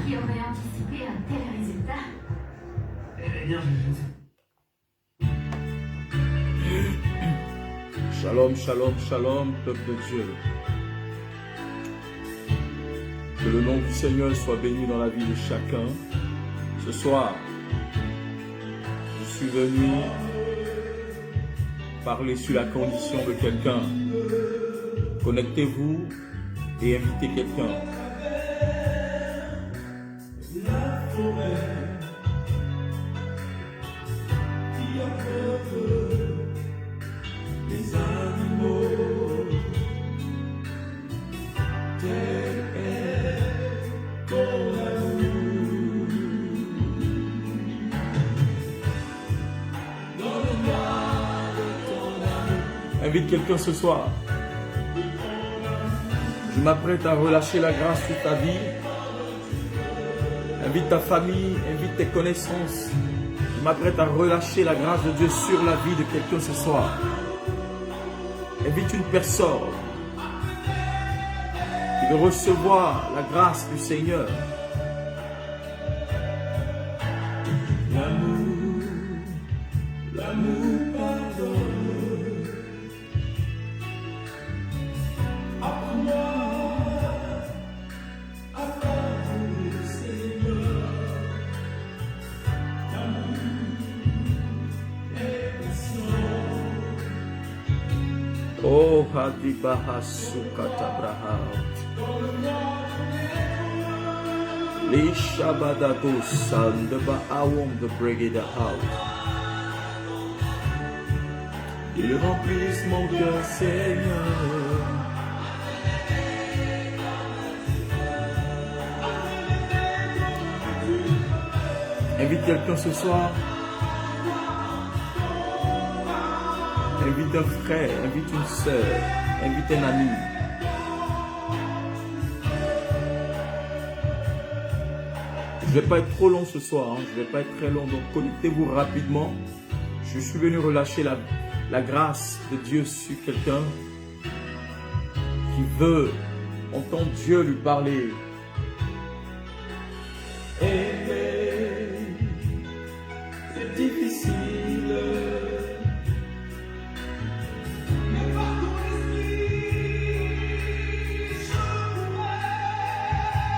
Qui aurait anticipé un tel résultat? Eh bien, Shalom, shalom, shalom, peuple de Dieu. Que le nom du Seigneur soit béni dans la vie de chacun. Ce soir, je suis venu parler sur la condition de quelqu'un. Connectez-vous et invitez quelqu'un. Invite quelqu'un ce soir. Je m'apprête à relâcher la grâce sur ta vie. Invite ta famille, invite tes connaissances. Je m'apprête à relâcher la grâce de Dieu sur la vie de quelqu'un ce soir. Invite une personne qui veut recevoir la grâce du Seigneur. L'amour pardonne. Oh, Padibaha Sukata Braha. Lishabadado Sandaba Awom de Brigade House. Ils remplissent mon cœur, Seigneur. Invite quelqu'un ce soir. Invite un frère, invite une soeur, invite un ami. Je ne vais pas être trop long ce soir, hein. Je ne vais pas être très long, donc connectez-vous rapidement. Je suis venu relâcher la grâce de Dieu sur quelqu'un qui veut entendre Dieu lui parler. Aimer, c'est difficile.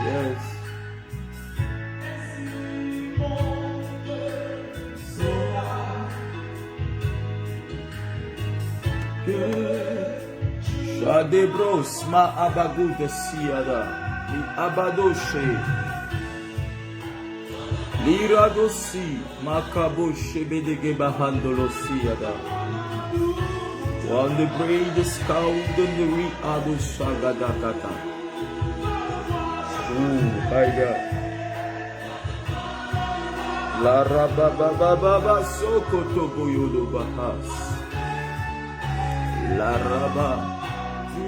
Yes. Shadebros ma abagu de siada, mi abadoshe, liradosi, makaboshe bedege bahandolo siada. One the braid is called the riado shagadakata. My God. La rabababa sokoto boyodo bahas. La raba tu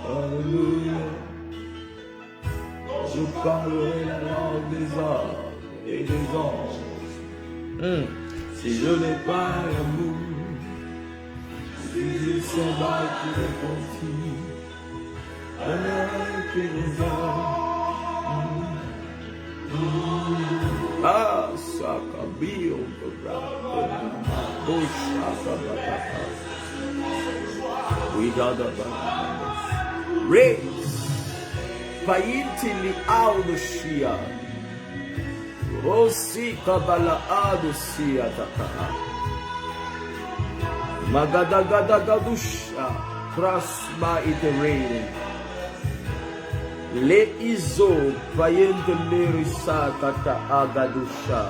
Alléluia. Je parlerai la langue des hommes et des anges. Si je n'ai pas l'amour, je sais pas qui est conti. Ah, Sakabio, we got the race. Paintili out the Shia. Rosi Kabala Ado Sia Taka. Magadagadagadusha. Prasma iterate. Le iso payente lerisa kata agadusha.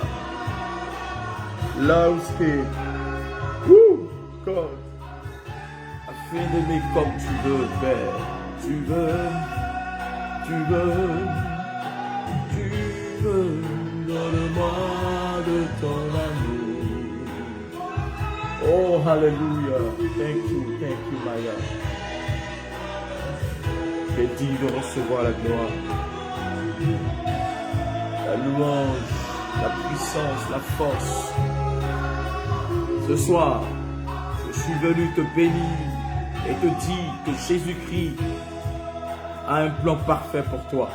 Lorsque, God, afin d'aimer comme tu veux, Père, tu veux, donne-moi de ton amour. Oh, hallelujah, thank you, my God. Tu es digne de recevoir la gloire, la louange, la puissance, la force. Ce soir, je suis venu te bénir et te dire que Jésus-Christ a un plan parfait pour toi.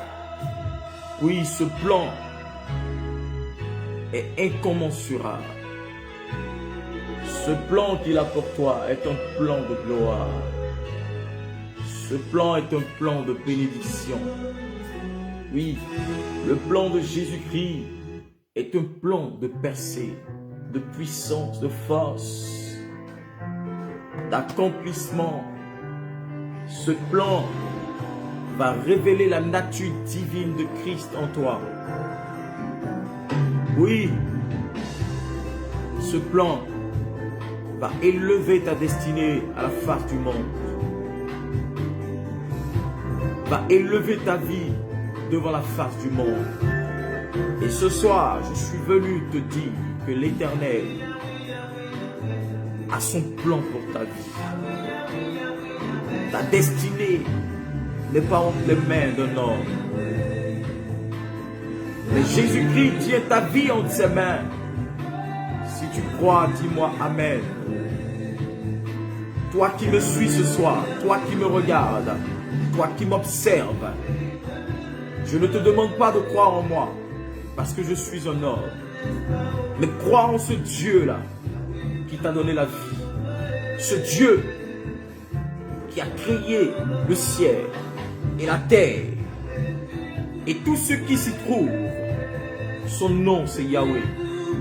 Oui, ce plan est incommensurable. Ce plan qu'il a pour toi est un plan de gloire. Ce plan est un plan de bénédiction. Oui, le plan de Jésus-Christ est un plan de percée, de puissance, de force, d'accomplissement. Ce plan va révéler la nature divine de Christ en toi. Oui, ce plan va élever ta destinée à la face du monde. Va élever ta vie devant la face du monde. Et ce soir, je suis venu te dire que l'Éternel a son plan pour ta vie. Ta destinée n'est pas entre les mains d'un homme. Mais Jésus-Christ tient ta vie entre ses mains. Si tu crois, dis-moi Amen. Toi qui me suis ce soir, toi qui me regardes, toi qui m'observes, je ne te demande pas de croire en moi, parce que je suis un homme. Mais crois en ce Dieu-là, qui t'a donné la vie. Ce Dieu qui a créé le ciel et la terre. Et tout ce qui s'y trouve, son nom c'est Yahweh.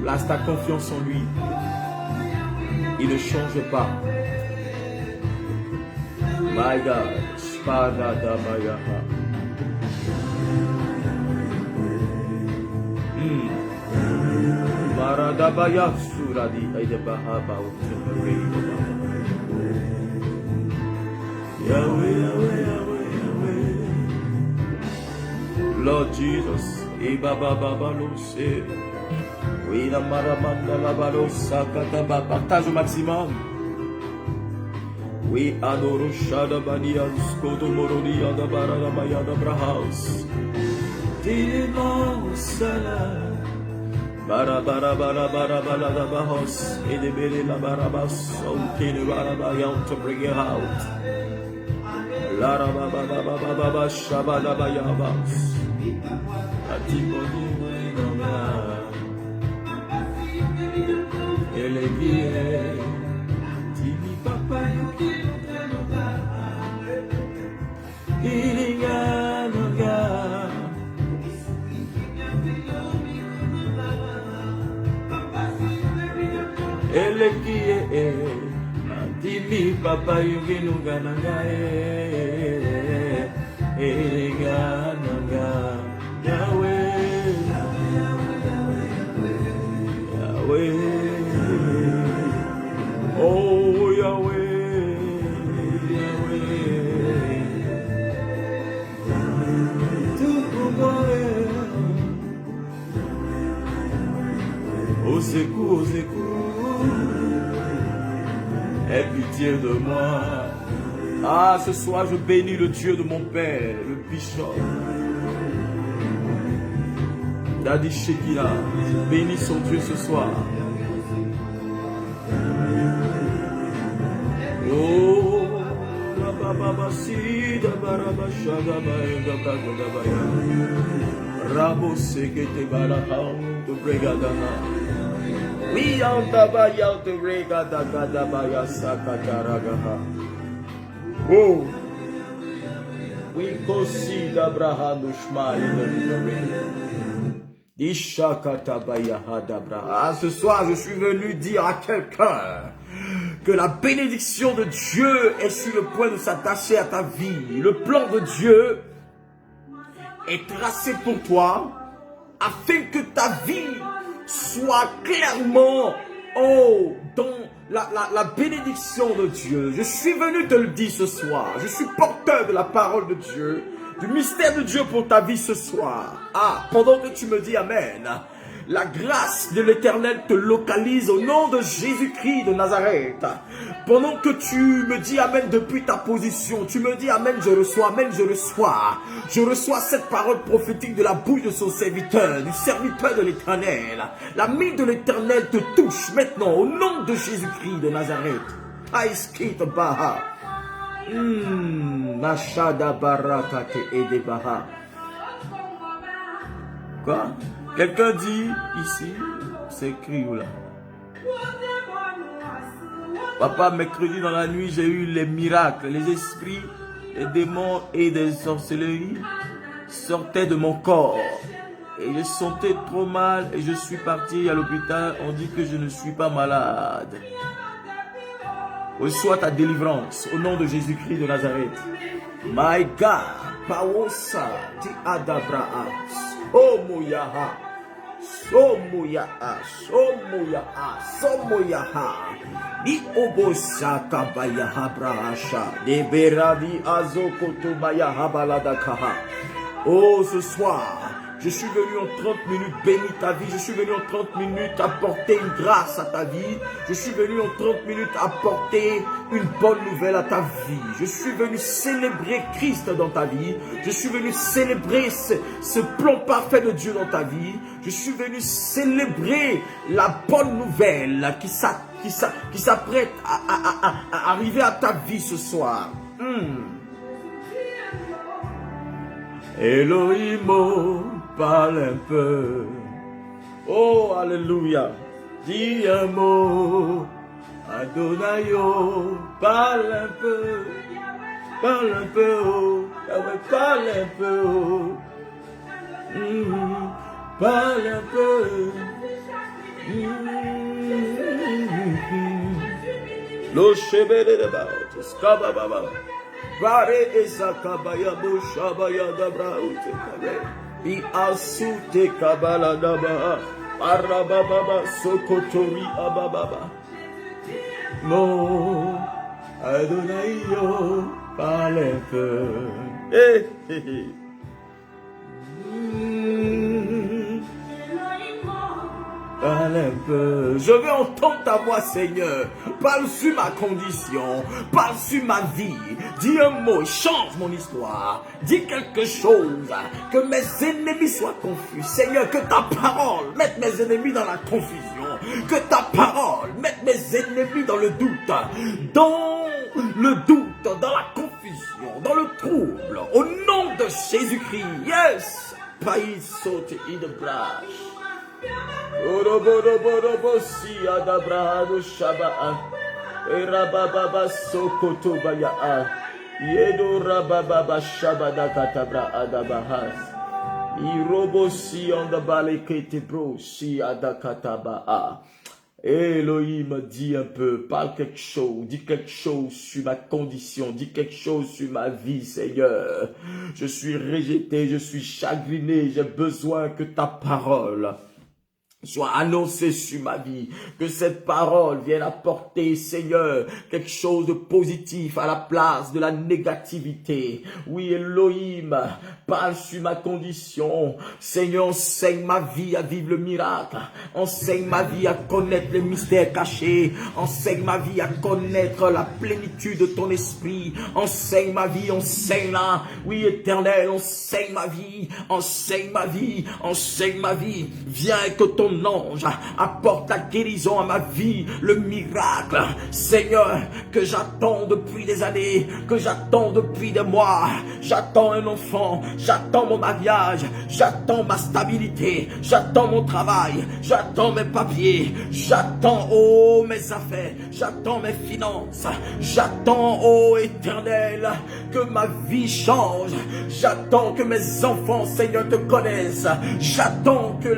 Place ta confiance en lui. Il ne change pas. My God. Spadadabayaha. Maradabaya suradi aidabahaba utumari. Yahweh, Yahweh, Yahweh, Yahweh. Lord Jesus. Ibaba baba lo se. Oui, la maramanda la balosa kataba. Partage au maximum. Oui, adoro shada bania skodo moroni ada barada mayada brahaus. Dimo sala. Bara bara bara bara bara da bahos. Edebele la barabas. Okay, baraba yam to bring it out. La raba baba baba baba shabada bayabas. Atibodi wenoma. Elegie. Timi papa yuki. Ilinganoga. Elegie. Timi papa yuki nungananga. Ilinganoga. Yahweh. Yahweh. Oh Yahweh, Yahweh, tout pour au secours, aie pitié de moi. Ah, ce soir je bénis le Dieu de mon Père, le bishop. Daddy Shekina, bénis son Dieu ce soir. Oh, la baba sida baraba shaga baya gaba baya. Rabo sekete baraham to bregadana. We out baya to bregada gada baya sakataragaha. Oh, we consider Abraham Shmai. Ah, ce soir, je suis venu dire à quelqu'un que la bénédiction de Dieu est sur le point de s'attacher à ta vie. Le plan de Dieu est tracé pour toi afin que ta vie soit clairement dans la bénédiction de Dieu. Je suis venu te le dire ce soir. Je suis porteur de la parole de Dieu, du mystère de Dieu pour ta vie ce soir. Ah, pendant que tu me dis Amen, la grâce de l'Éternel te localise au nom de Jésus-Christ de Nazareth. Pendant que tu me dis Amen depuis ta position, tu me dis Amen, je reçois, Amen, je reçois. Je reçois cette parole prophétique de la bouche de son serviteur, du serviteur de l'Éternel. La main de l'Éternel te touche maintenant au nom de Jésus-Christ de Nazareth. Aïskit Baha. Nashada Barakate Edebaha. Quoi? Quelqu'un dit ici, c'est écrit où là? Papa, mercredi dans la nuit, j'ai eu les miracles. Les esprits, les démons et des sorcelleries sortaient de mon corps. Et je sentais trop mal et je suis parti à l'hôpital. On dit que je ne suis pas malade. Reçois ta délivrance au nom de Jésus-Christ de Nazareth. My God, Pawosa, Ti Adabraas, Omoyaha, Somoyaha, Somoyaha, Somoyaha, Ni Obosaka Bayaha Brahasha, De Beradi Azokoto Bayaha Baladakaha. Oh, ce soir, je suis venu en 30 minutes bénir ta vie. Je suis venu en 30 minutes apporter une grâce à ta vie. Je suis venu en 30 minutes apporter une bonne nouvelle à ta vie. Je suis venu célébrer Christ dans ta vie. Je suis venu célébrer ce plan parfait de Dieu dans ta vie. Je suis venu célébrer la bonne nouvelle qui s'apprête à arriver à ta vie ce soir. Elohim, parle un peu. Oh, alléluia. Dis un mot. Adonaïo, parle un peu. Parle un peu, oh. Parle un peu, oh. Parle un peu. Lo shebele de ba. Skaba baba. Bare esakabaya bushabaya dabra utekabe. Bi asute kabala daba. Arababa sokotori ababa. Non, Adonai yo, parle un peu. Eh, eh, eh. Parle un peu. Je veux entendre ta voix, Seigneur. Parle sur ma condition. Parle sur ma vie. Dis un mot. Change mon histoire. Dis quelque chose. Que mes ennemis soient confus. Seigneur, que ta parole mette mes ennemis dans la confusion. Que ta parole mette mes ennemis dans le doute. Dans le doute, dans la confusion, dans le trouble. Au nom de Jésus-Christ. Yes. Païs saute in the brush. Oroborobo si adabrahado shaba'a. Erababa sokoto baya'a. Yedo rababa shabada katabra adabahas. Irobo si andabale kete bro si adakataba'a. Elohim, dis un peu, parle quelque chose, dis quelque chose sur ma condition, dis quelque chose sur ma vie, Seigneur. Je suis rejeté, je suis chagriné, j'ai besoin que ta parole soit annoncé sur ma vie, que cette parole vienne apporter, Seigneur, quelque chose de positif à la place de la négativité. Oui, Elohim, parle sur ma condition. Seigneur, enseigne ma vie à vivre le miracle. Enseigne ma vie à connaître les mystères cachés. Enseigne ma vie à connaître la plénitude de ton esprit. Enseigne ma vie, enseigne-la. Oui, Éternel, enseigne ma vie. Enseigne ma vie, enseigne ma vie. Viens que ton ange apporte la guérison à ma vie, le miracle, Seigneur, que j'attends depuis des années, que j'attends depuis des mois. J'attends un enfant, j'attends mon mariage, j'attends ma stabilité, j'attends mon travail, j'attends mes papiers, j'attends, oh, mes affaires, j'attends mes finances, j'attends, oh, Éternel, que ma vie change, j'attends que mes enfants, Seigneur, te connaissent, j'attends que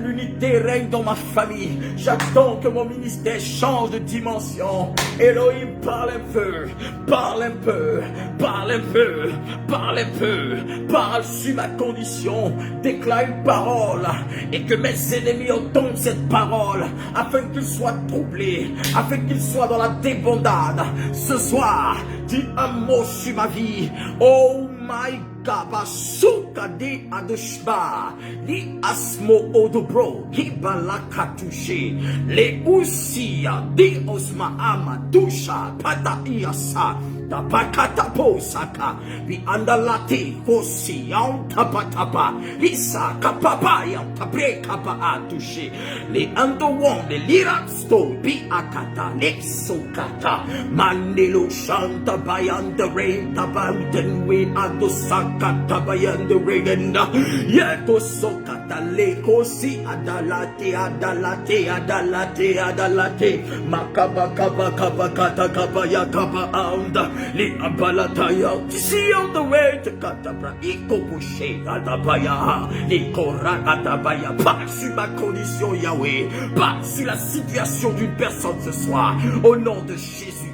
l'unité règne dans ma famille. J'attends que mon ministère change de dimension. Elohim, parle un peu, parle un peu, parle un peu, parle un peu, parle sur ma condition, déclare une parole et que mes ennemis entendent cette parole afin qu'ils soient troublés, afin qu'ils soient dans la débandade. Ce soir, dis un mot sur ma vie. Oh my God. Kabasuka de adushba li asmo odobro kibala katushe le usia de osma amadusha pata iasa tapakata posaka vi andalate kosi on tapatapa lisa kapapa ya tabre kapa atushe le andowon le liratsto bi akata le sokata mandelo shanta bayanda rain tabanten win adosa Katabayan the regenda, Yato Sokata Leko si Adalate, Adalate, Adalate, Adalate, Makaba Kata Kabaya Kaba Aunda, Li Abalataya, see on the way to Katabra, Iko Pushe, Adabaya, Liko Rakatabaya, pas sur ma condition Yahweh, pas sur la situation d'une personne ce soir, au nom de Jésus.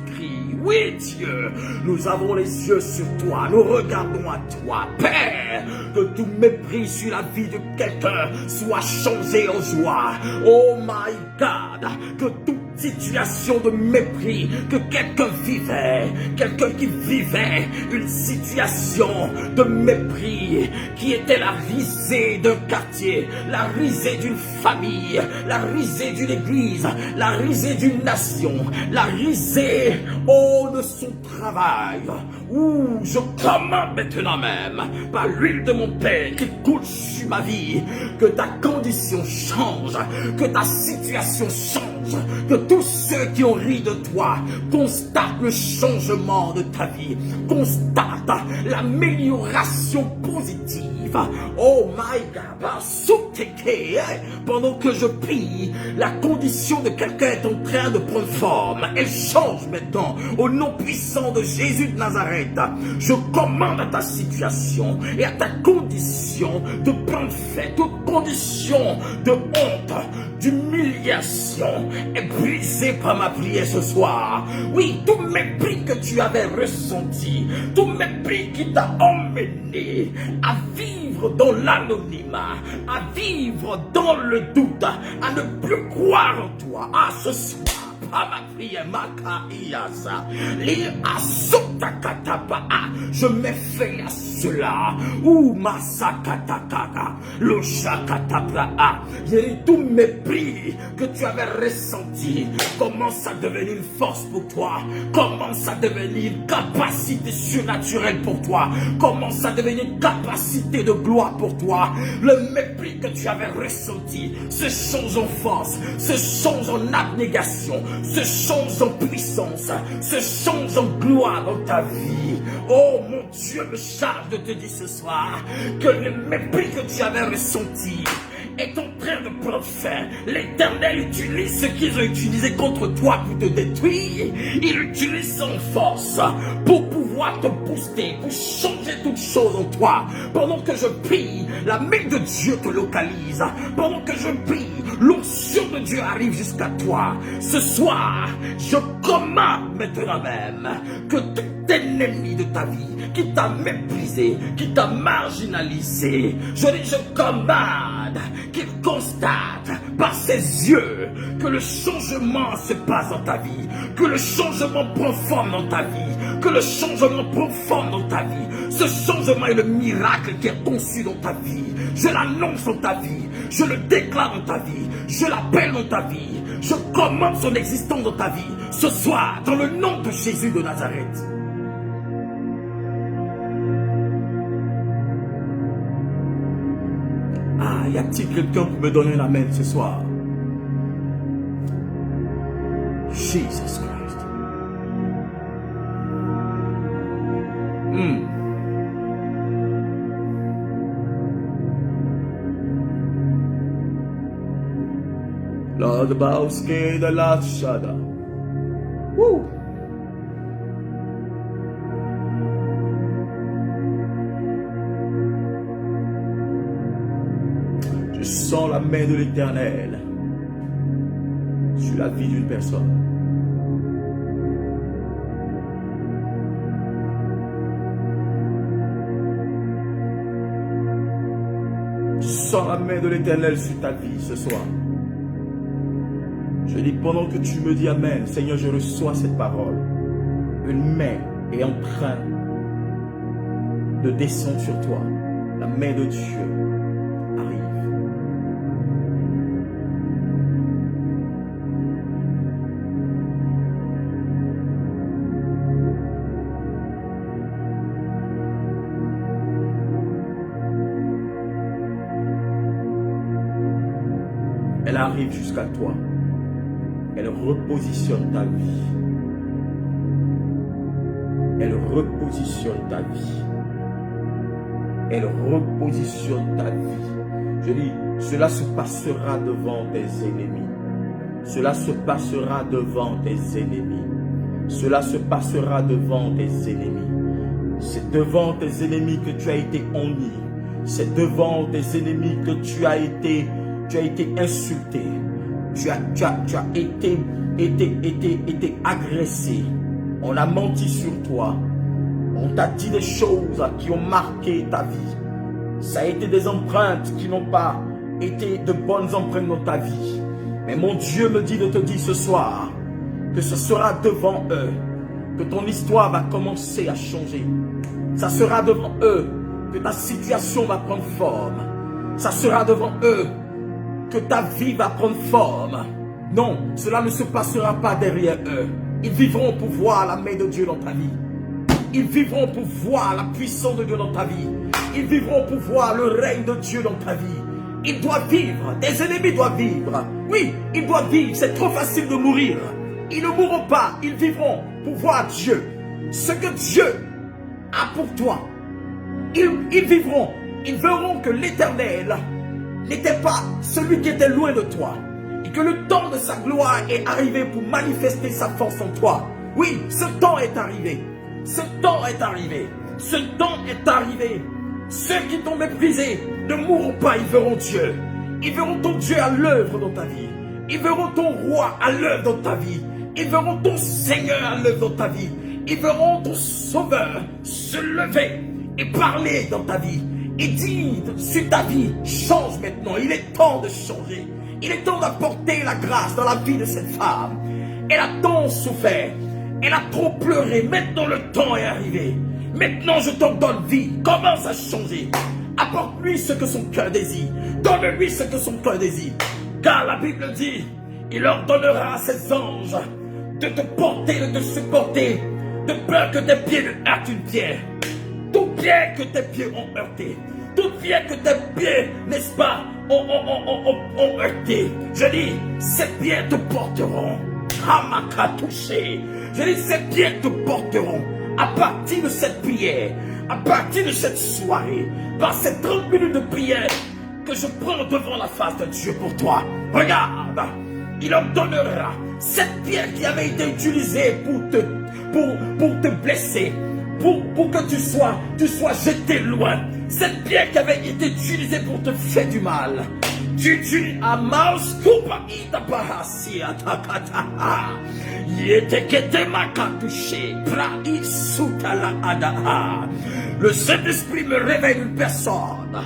Oui, Dieu, nous avons les yeux sur toi, nous regardons à toi, Père, que tout mépris sur la vie de quelqu'un soit changé en joie. Oh my God, que toute situation de mépris que quelqu'un vivait, quelqu'un qui vivait une situation de mépris qui était la risée d'un quartier, la risée d'une famille, la risée d'une église, la risée d'une nation, la risée, oh, de son travail. Ouh, je commande maintenant même, par l'huile de mon Père qui coule sur ma vie, que ta condition change, que ta situation change, que tous ceux qui ont ri de toi constatent le changement de ta vie, constatent l'amélioration positive. Oh my God, pendant que je prie, la condition de quelqu'un est en train de prendre forme. Elle change maintenant au nom puissant de Jésus de Nazareth. Nazareth, je commande à ta situation et à ta condition de prendre fin. Toute condition de honte, d'humiliation est brisée par ma prière ce soir. Oui, tout mépris que tu avais ressenti, tout mépris qui t'a emmené à vivre dans l'anonymat, à vivre dans le doute, à ne plus croire en toi. Ah, ce soir, je mets fin à cela. Ou masakatakaka, le shakatabra. Tout mépris que tu avais ressenti commence à devenir une force pour toi, commence à devenir une capacité surnaturelle pour toi, commence à devenir une capacité de gloire pour toi. Le mépris que tu avais ressenti se change en force, se change en abnégation, se change en puissance, se change en gloire dans ta vie. Oh mon Dieu, me charge de te dire ce soir que le mépris que tu avais ressenti est en train de prendre fin. L'Éternel utilise ce qu'ils ont utilisé contre toi pour te détruire. Il utilise son force pour pouvoir te booster, pour changer toutes choses en toi. Pendant que je prie, la main de Dieu te localise. Pendant que je prie, l'onction de Dieu arrive jusqu'à toi. Ce soir, je commande maintenant même que tout ennemi de ta vie qui t'a méprisé, qui t'a marginalisé, je commande qu'il constate par ses yeux que le changement se passe dans ta vie, que le changement prend forme dans ta vie, que le changement prend forme dans ta vie. Ce changement est le miracle qui est conçu dans ta vie. Je l'annonce dans ta vie, je le déclare dans ta vie, je l'appelle dans ta vie, je commande son existence dans ta vie ce soir dans le nom de Jésus de Nazareth. Ah, y a-t-il quelqu'un pour me donner un amen ce soir? Jesus Christ. Lord Bauske de la Shada. Woo! Je sens la main de l'Éternel sur la vie d'une personne. Je sens la main de l'Éternel sur ta vie ce soir. Je dis pendant que tu me dis amen, Seigneur, je reçois cette parole. Une main est en train de descendre sur toi. La main de Dieu arrive. Elle arrive jusqu'à toi. Elle repositionne ta vie. Elle repositionne ta vie. Elle repositionne ta vie. Je dis, cela se passera devant tes ennemis. Cela se passera devant tes ennemis. Cela se passera devant tes ennemis. C'est devant tes ennemis que tu as été honni. C'est devant tes ennemis que tu as été insulté. Tu as été agressé. On a menti sur toi. On t'a dit des choses qui ont marqué ta vie. Ça a été des empreintes qui n'ont pas été de bonnes empreintes dans ta vie. Mais mon Dieu me dit de te dire ce soir que ce sera devant eux que ton histoire va commencer à changer. Ça sera devant eux que ta situation va prendre forme. Ça sera devant eux que ta vie va prendre forme. Non, cela ne se passera pas derrière eux. Ils vivront pour voir la main de Dieu dans ta vie. Ils vivront pour voir la puissance de Dieu dans ta vie. Ils vivront pour voir le règne de Dieu dans ta vie. Ils doivent vivre. Tes ennemis doivent vivre. Oui, ils doivent vivre. C'est trop facile de mourir. Ils ne mourront pas. Ils vivront pour voir Dieu. Ce que Dieu a pour toi. Ils vivront. Ils verront que l'Éternel n'était pas celui qui était loin de toi. Et que le temps de sa gloire est arrivé pour manifester sa force en toi. Oui, ce temps est arrivé. Ce temps est arrivé. Ce temps est arrivé. Ceux qui t'ont méprisé ne mourront pas, ils verront Dieu. Ils verront ton Dieu à l'œuvre dans ta vie. Ils verront ton roi à l'œuvre dans ta vie. Ils verront ton Seigneur à l'œuvre dans ta vie. Ils verront ton Sauveur se lever et parler dans ta vie. Et dire sur ta vie, change maintenant. Il est temps de changer. Il est temps d'apporter la grâce dans la vie de cette femme. Elle a tant souffert. Elle a trop pleuré. Maintenant le temps est arrivé. Maintenant je te donne vie. Commence à changer. Apporte-lui ce que son cœur désire. Donne-lui ce que son cœur désire. Car la Bible dit, il ordonnera à ses anges de te porter, de te supporter, de peur que tes pieds ne heurtent une pierre. Tout bien que tes pieds ont heurté, tout bien que tes pieds, n'est-ce pas, ont heurté. Je dis, ces pieds te porteront. Hamaka touché. Je dis, ces pieds te porteront. À partir de cette prière, à partir de cette soirée, par ces 30 minutes de prière que je prends devant la face de Dieu pour toi. Regarde, il en donnera cette pierre qui avait été utilisée pour te blesser, pour que tu sois jeté loin. Cette pierre qui avait été utilisée pour te faire du mal. Tu a mouse coupa itapahasi atakata. Yetekete makatouché. Praï soutala adaha. Le Saint-Esprit me révèle une personne,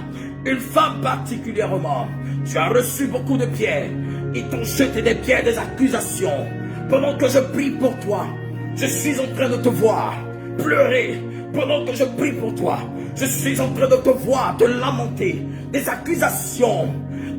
une femme particulièrement. Tu as reçu beaucoup de pierres. Ils t'ont jeté des pierres, des accusations. Pendant que je prie pour toi, je suis en train de te voir pleurer. Pendant que je prie pour toi, je suis en train de te voir te lamenter. Des accusations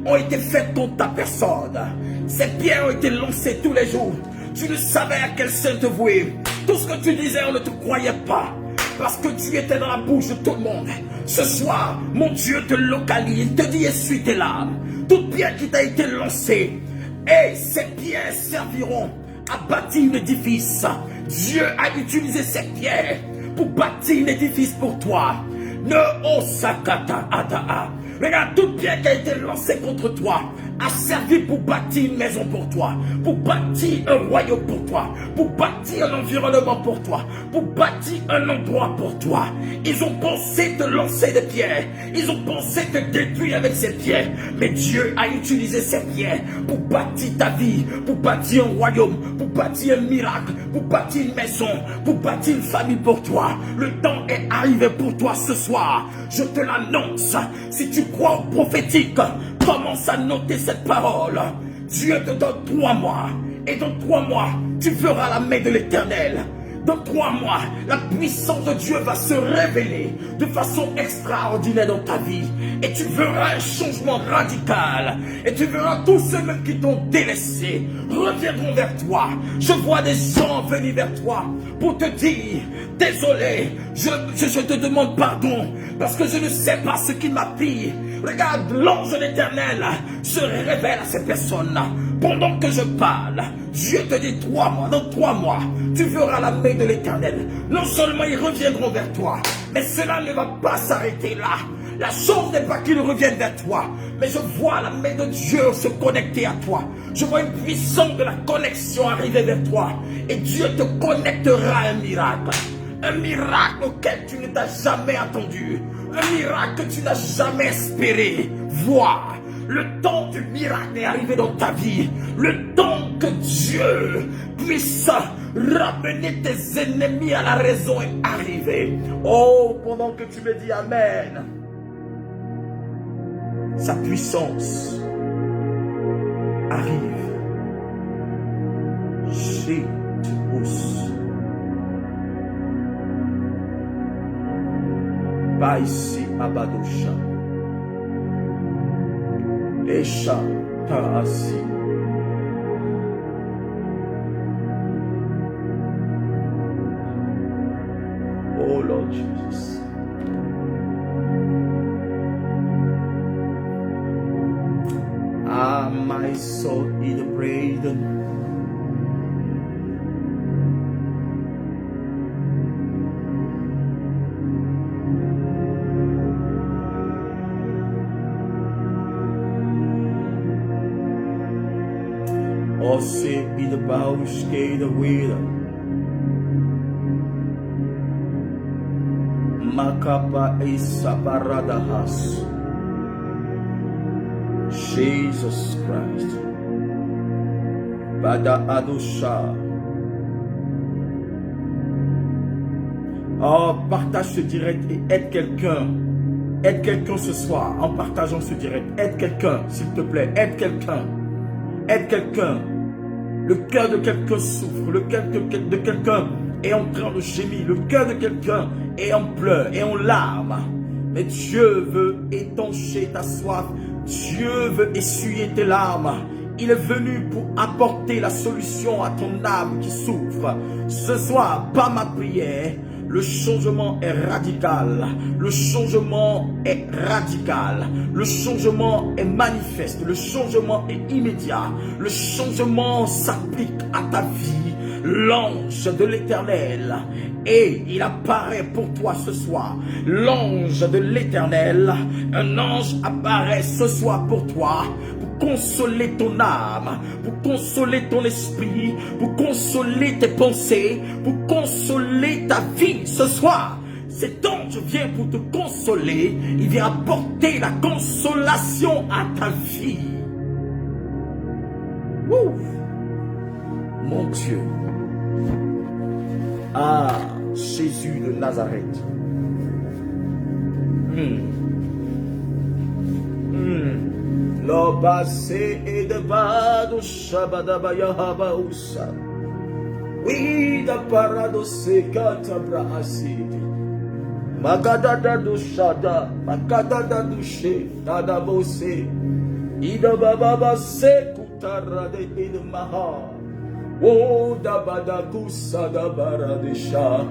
ont été faites contre ta personne. Ces pierres ont été lancées tous les jours. Tu ne savais à quel sein te vouer. Tout ce que tu disais, on ne te croyait pas. Parce que tu étais dans la bouche de tout le monde. Ce soir, mon Dieu te localise. Il te dit, essuie tes larmes. Toute pierre qui t'a été lancée. Et ces pierres serviront à bâtir un édifice. Dieu a utilisé ces pierres pour bâtir un édifice pour toi. Ne osakata adaa. Regarde, toute pierre qui a été lancée contre toi a servi pour bâtir une maison pour toi, pour bâtir un royaume pour toi, pour bâtir un environnement pour toi, pour bâtir un endroit pour toi. Ils ont pensé te lancer des pierres, ils ont pensé te détruire avec ces pierres, mais Dieu a utilisé ces pierres pour bâtir ta vie, pour bâtir un royaume, pour bâtir un miracle, pour bâtir une maison, pour bâtir une famille pour toi. Le temps est arrivé pour toi ce soir, je te l'annonce. Si tu crois au prophétique, commence à noter cette parole. Dieu te donne 3 mois. Et dans 3 mois, tu verras la main de l'Éternel. Dans 3 mois, la puissance de Dieu va se révéler de façon extraordinaire dans ta vie. Et tu verras un changement radical. Et tu verras tous ceux même qui t'ont délaissé reviendront vers toi. Je vois des gens venir vers toi pour te dire, désolé, je te demande pardon parce que je ne sais pas ce qu'il m'a pris. Regarde, l'ange de l'Éternel se révèle à ces personnes. Pendant que je parle, Dieu te dit 3 mois, dans 3 mois, tu verras la main de l'Éternel. Non seulement ils reviendront vers toi, mais cela ne va pas s'arrêter là. La chose n'est pas qu'ils reviennent vers toi, mais je vois la main de Dieu se connecter à toi. Je vois une puissance de la connexion arriver vers toi. Et Dieu te connectera à un miracle. Un miracle auquel tu ne t'as jamais attendu. Un miracle que tu n'as jamais espéré voir. Le temps du miracle est arrivé dans ta vie. Le temps que Dieu puisse ramener tes ennemis à la raison est arrivé. Oh, pendant que tu me dis Amen, sa puissance arrive. Chez tous. Pas ici à Badosha. Esha Taasi. Oh Lord Jesus. Ah, my soul is afraid. Osse in de bouwskede weer. Makapa Isabaradahas. Jesus Christ. Bada Adosha. Oh, partage ce direct et aide quelqu'un. Aide quelqu'un ce soir en partageant ce direct. Aide quelqu'un, s'il te plaît. Aide quelqu'un. Aide quelqu'un. Le cœur de quelqu'un souffre. Le cœur de quelqu'un est en train de gémir. Le cœur de quelqu'un est en pleurs et en larmes. Mais Dieu veut étancher ta soif. Dieu veut essuyer tes larmes. Il est venu pour apporter la solution à ton âme qui souffre. Ce soir, par ma prière, le changement est radical. Le changement est radical. Le changement est manifeste. Le changement est immédiat. Le changement s'applique à ta vie. L'ange de l'Éternel, et il apparaît pour toi ce soir. L'ange de l'Éternel, un ange apparaît ce soir pour toi, pour consoler ton âme, pour consoler ton esprit, pour consoler tes pensées, pour consoler ta vie ce soir. Cet ange vient pour te consoler, il vient apporter la consolation à ta vie. Ouf. Mon Dieu. Ah, Jésus de Nazareth. L'obasé et de bado shabadabaya habausa. Oui, da paradose katabra asidi. Magadada do shada, magadada do she, dada bose. Ida baba se kutara de idmaha. Oh, da badakusa da baradisha.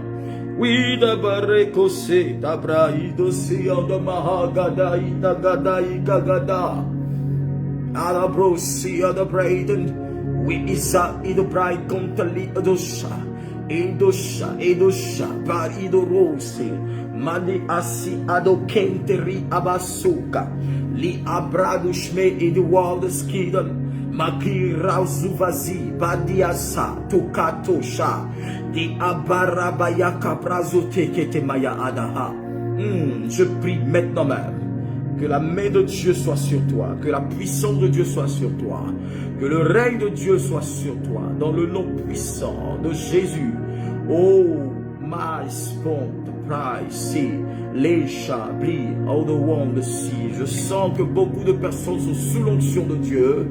Oui, da bareko se, da braido se, da mahagada, ida gada, igagada. Alabro se, da braiden. Oui, isa, ido brai, contali, edosha. Edosha, edosha, barido rose. Mali asi, ado kenteri abasuka. Li abradushme, ido world skidon. Makira zuvazi badiasa tokatosha di abarabayaka prazote kete maya adaha. Je prie maintenant même que la main de Dieu soit sur toi, que la puissance de Dieu soit sur toi, que le règne de Dieu soit sur toi, dans le nom puissant de Jésus. Oh, my spawn to price, see, les chablis, all the one the sea. Je sens que beaucoup de personnes sont sous l'onction de Dieu.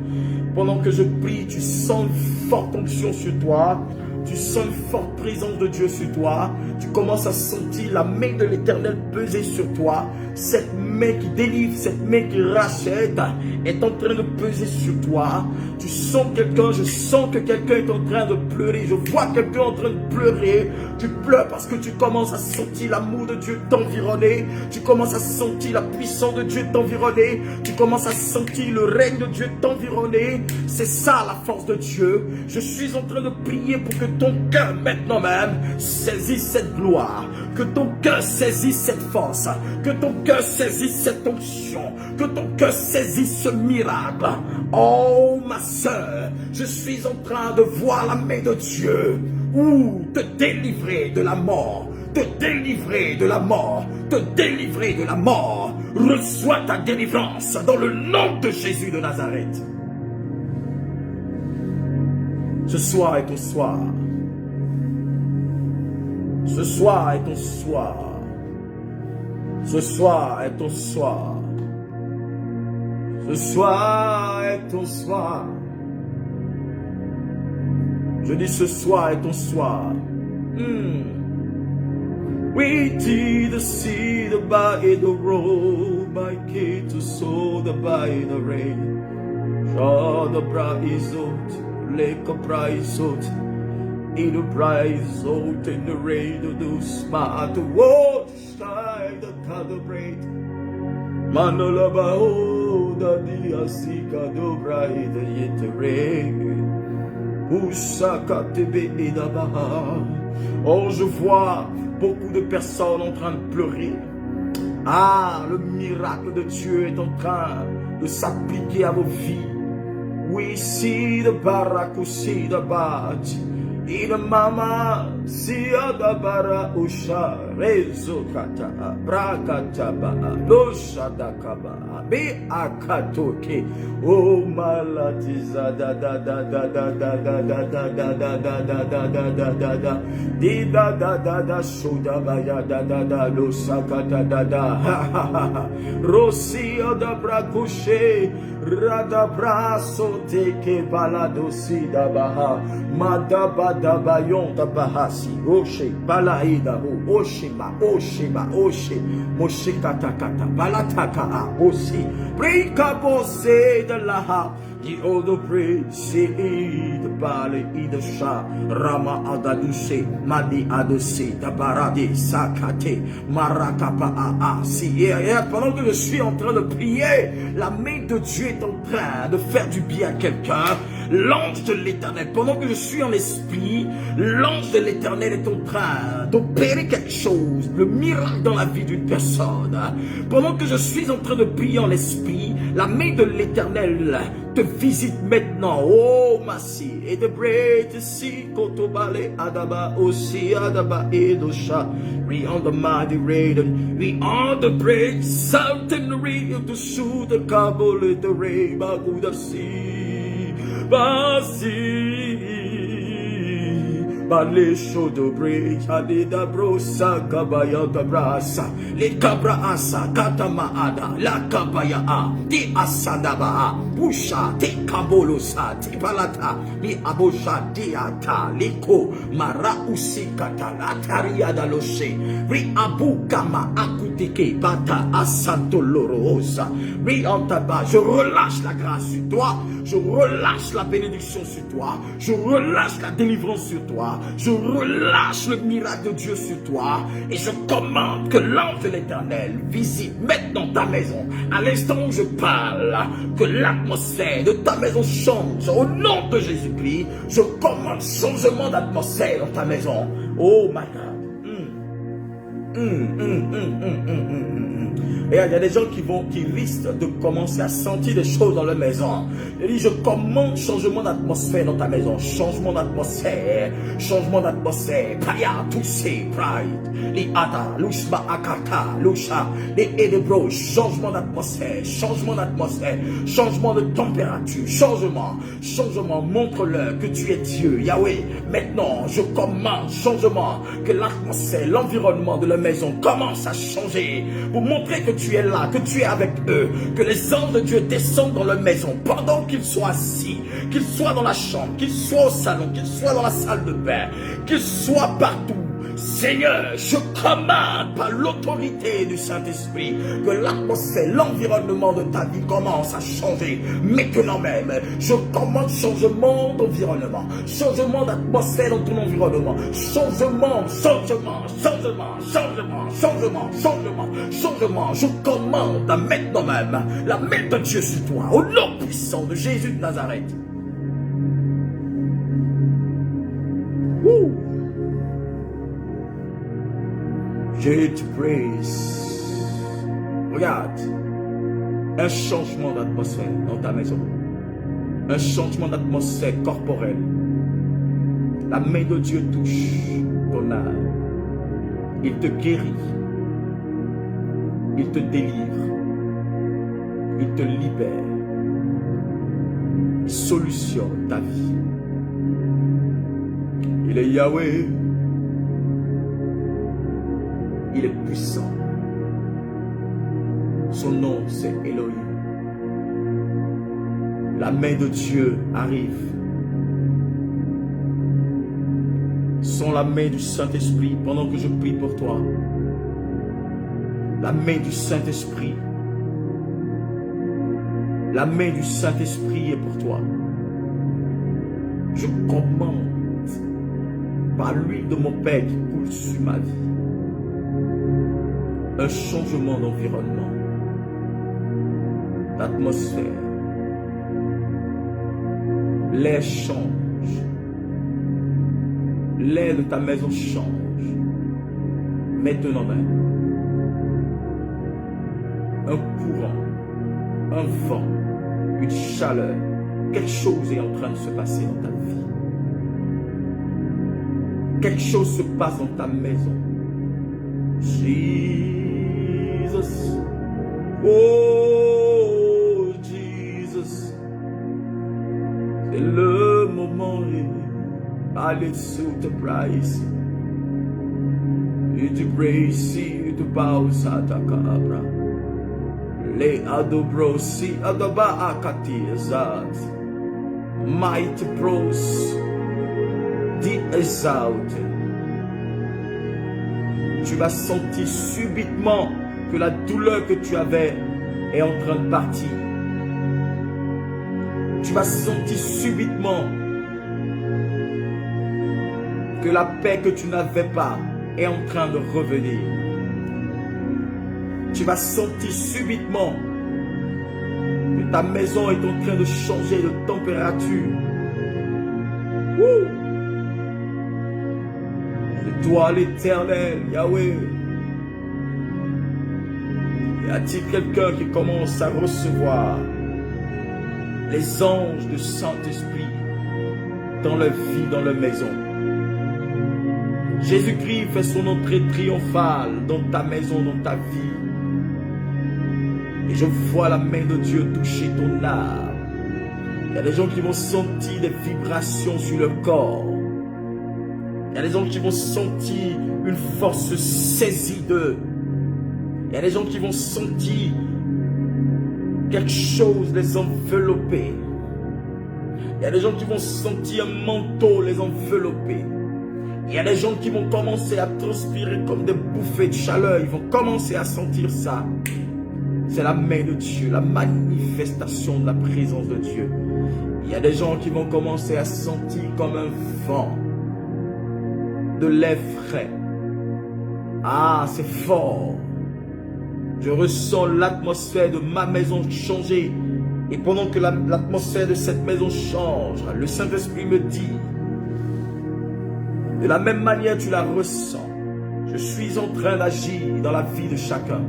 Pendant que je prie, tu sens une forte onction sur toi. Tu sens une forte présence de Dieu sur toi. Tu commences à sentir la main de l'Éternel peser sur toi. Cette main qui délivre, cette main qui rachète est en train de peser sur toi. Tu sens quelqu'un, je sens que quelqu'un est en train de pleurer. Je vois quelqu'un en train de pleurer. Tu pleures parce que tu commences à sentir l'amour de Dieu t'environner. Tu commences à sentir la puissance de Dieu t'environner. Tu commences à sentir le règne de Dieu t'environner. C'est ça la force de Dieu. Je suis en train de prier pour que ton cœur maintenant même saisisse cette gloire. Que ton cœur saisisse cette force. Que ton cœur saisisse cette onction. Que ton cœur saisisse ce miracle. Oh ma soeur, je suis en train de voir la main de Dieu. Ou te délivrer de la mort. Te délivrer de la mort. Te délivrer de la mort. Reçois ta délivrance dans le nom de Jésus de Nazareth. Ce soir est ton soir. Ce soir est ton soir. Ce soir est ton soir. Ce soir est ton soir. Je dis ce soir est ton soir. We did see the by the road, by key to soul the by the rain. Shaw the prize out, lake a prize out. In the prize out in the rain of the smart watch side the calibrate. Manola bao da dia sika do bride yet rain. Usaka tebe idabaha. Oh, je vois beaucoup de personnes en train de pleurer. Ah, le miracle de Dieu est en train de s'appliquer à vos vies. We see the barakusi the bad. Ida mama siya da bara usha rezo kata brakata ba dosha da kaba be akatoke o malatiza da da da da da da da da da da da da da da da da da di da da da da soda ba ya da da da lo sakata da da rosia da brakushe rada braso teke balado sida baha madaba da bayon da bahasi oshe balaida ho oshima oshima oshe moshikata kata balataka a osi brika bose de laha the old praise the bale ida sha rama adaduse madi adose da barade sakate marakapa a si pendant que je suis en train de prier, la main de Dieu est en train de faire du bien à quelqu'un. L'ange de l'Éternel, pendant que je suis en esprit, l'ange de l'Éternel est en train d'opérer quelque chose, le miracle dans la vie d'une personne. Pendant que je suis en train de prier en esprit, la main de l'Éternel te visite maintenant. Oh, Massi, et de break, si, Kotobale, Adaba, aussi, Adaba, Edosha. We on the mighty raiden, we on the break, something real to shoot the Kabul, the Ray, Baguda, see, Basi. Bale show de break, Adida brosa, Kabaya da brasa, le cabra asa, Katama ada, la Kabaya a, di asadaba, Pusha, te kabolosa, te palata, mi abosha, di ata, liko, mara usikata, la taria da loshe, ri abu kama akutike, bata asanto lorosa, ri antaba, je relâche la grâce sur toi, je relâche la bénédiction sur toi, je relâche la délivrance sur toi, je relâche le miracle de Dieu sur toi et je commande que l'ange de l'Éternel visite maintenant ta maison. À l'instant où je parle, que l'atmosphère de ta maison change. Au nom de Jésus-Christ, je commande changement d'atmosphère dans ta maison. Oh my God. Et il y a des gens qui risquent de commencer à sentir des choses dans leur maison. Il dit, je commande changement d'atmosphère dans ta maison. Changement d'atmosphère. Changement d'atmosphère. Paya, toussé, pride. Li ata, lusma akata, lusha. Les edebro. Changement d'atmosphère. Changement d'atmosphère. Changement de température. Changement. Changement. Montre-leur que tu es Dieu. Yahweh. Maintenant, je commande changement. Que l'atmosphère, l'environnement de la maison commence à changer. Pour montrer que tu es là, que tu es avec eux, que les anges de Dieu descendent dans leur maison pendant qu'ils soient assis, qu'ils soient dans la chambre, qu'ils soient au salon, qu'ils soient dans la salle de bain, qu'ils soient partout. Seigneur, je commande par l'autorité du Saint-Esprit que l'atmosphère, l'environnement de ta vie commence à changer. Maintenant même, je commande changement d'environnement, changement d'atmosphère dans ton environnement, changement, changement, changement, changement, changement, changement, changement. Je commande maintenant même la main de Dieu sur toi, au nom puissant de Jésus de Nazareth. Woo. Je te praise. Regarde, un changement d'atmosphère dans ta maison, un changement d'atmosphère corporelle. La main de Dieu touche ton âme. Il te guérit, il te délivre, il te libère, il solutionne ta vie. Il est Yahweh. Il est puissant. Son nom, c'est Elohim. La main de Dieu arrive. Sans la main du Saint-Esprit, pendant que je prie pour toi, la main du Saint-Esprit, la main du Saint-Esprit est pour toi. Je commande par l'huile de mon Père qui coule sur ma vie un changement d'environnement, d'atmosphère. L'air change. L'air de ta maison change. Maintenant même. Un courant, un vent, une chaleur, quelque chose est en train de se passer dans ta vie. Quelque chose se passe dans ta maison. Jesus. Oh, Jesus. C'est le moment. Allez sous te praise. Et tu praise, et tu pauses à ta cabra. Les adobrosi, adoba akati ezat. Mighty pros. Dit exalted. Tu vas sentir subitement que la douleur que tu avais est en train de partir. Tu vas sentir subitement que la paix que tu n'avais pas est en train de revenir. Tu vas sentir subitement que ta maison est en train de changer de température. Wouh! C'est toi l'Éternel, Yahweh. Y a-t-il quelqu'un qui commence à recevoir les anges du Saint-Esprit dans leur vie, dans leur maison? Jésus-Christ fait son entrée triomphale dans ta maison, dans ta vie. Et je vois la main de Dieu toucher ton âme. Il y a des gens qui vont sentir des vibrations sur leur corps. Il y a des gens qui vont sentir une force saisie d'eux. Il y a des gens qui vont sentir quelque chose les envelopper. Il y a des gens qui vont sentir un manteau les envelopper. Il y a des gens qui vont commencer à transpirer comme des bouffées de chaleur. Ils vont commencer à sentir ça. C'est la main de Dieu, la manifestation de la présence de Dieu. Il y a des gens qui vont commencer à sentir comme un vent de lait frais. Ah, c'est fort. Je ressens l'atmosphère de ma maison changer. Et pendant que l'atmosphère de cette maison change, le Saint-Esprit me dit, de la même manière tu la ressens, je suis en train d'agir dans la vie de chacun.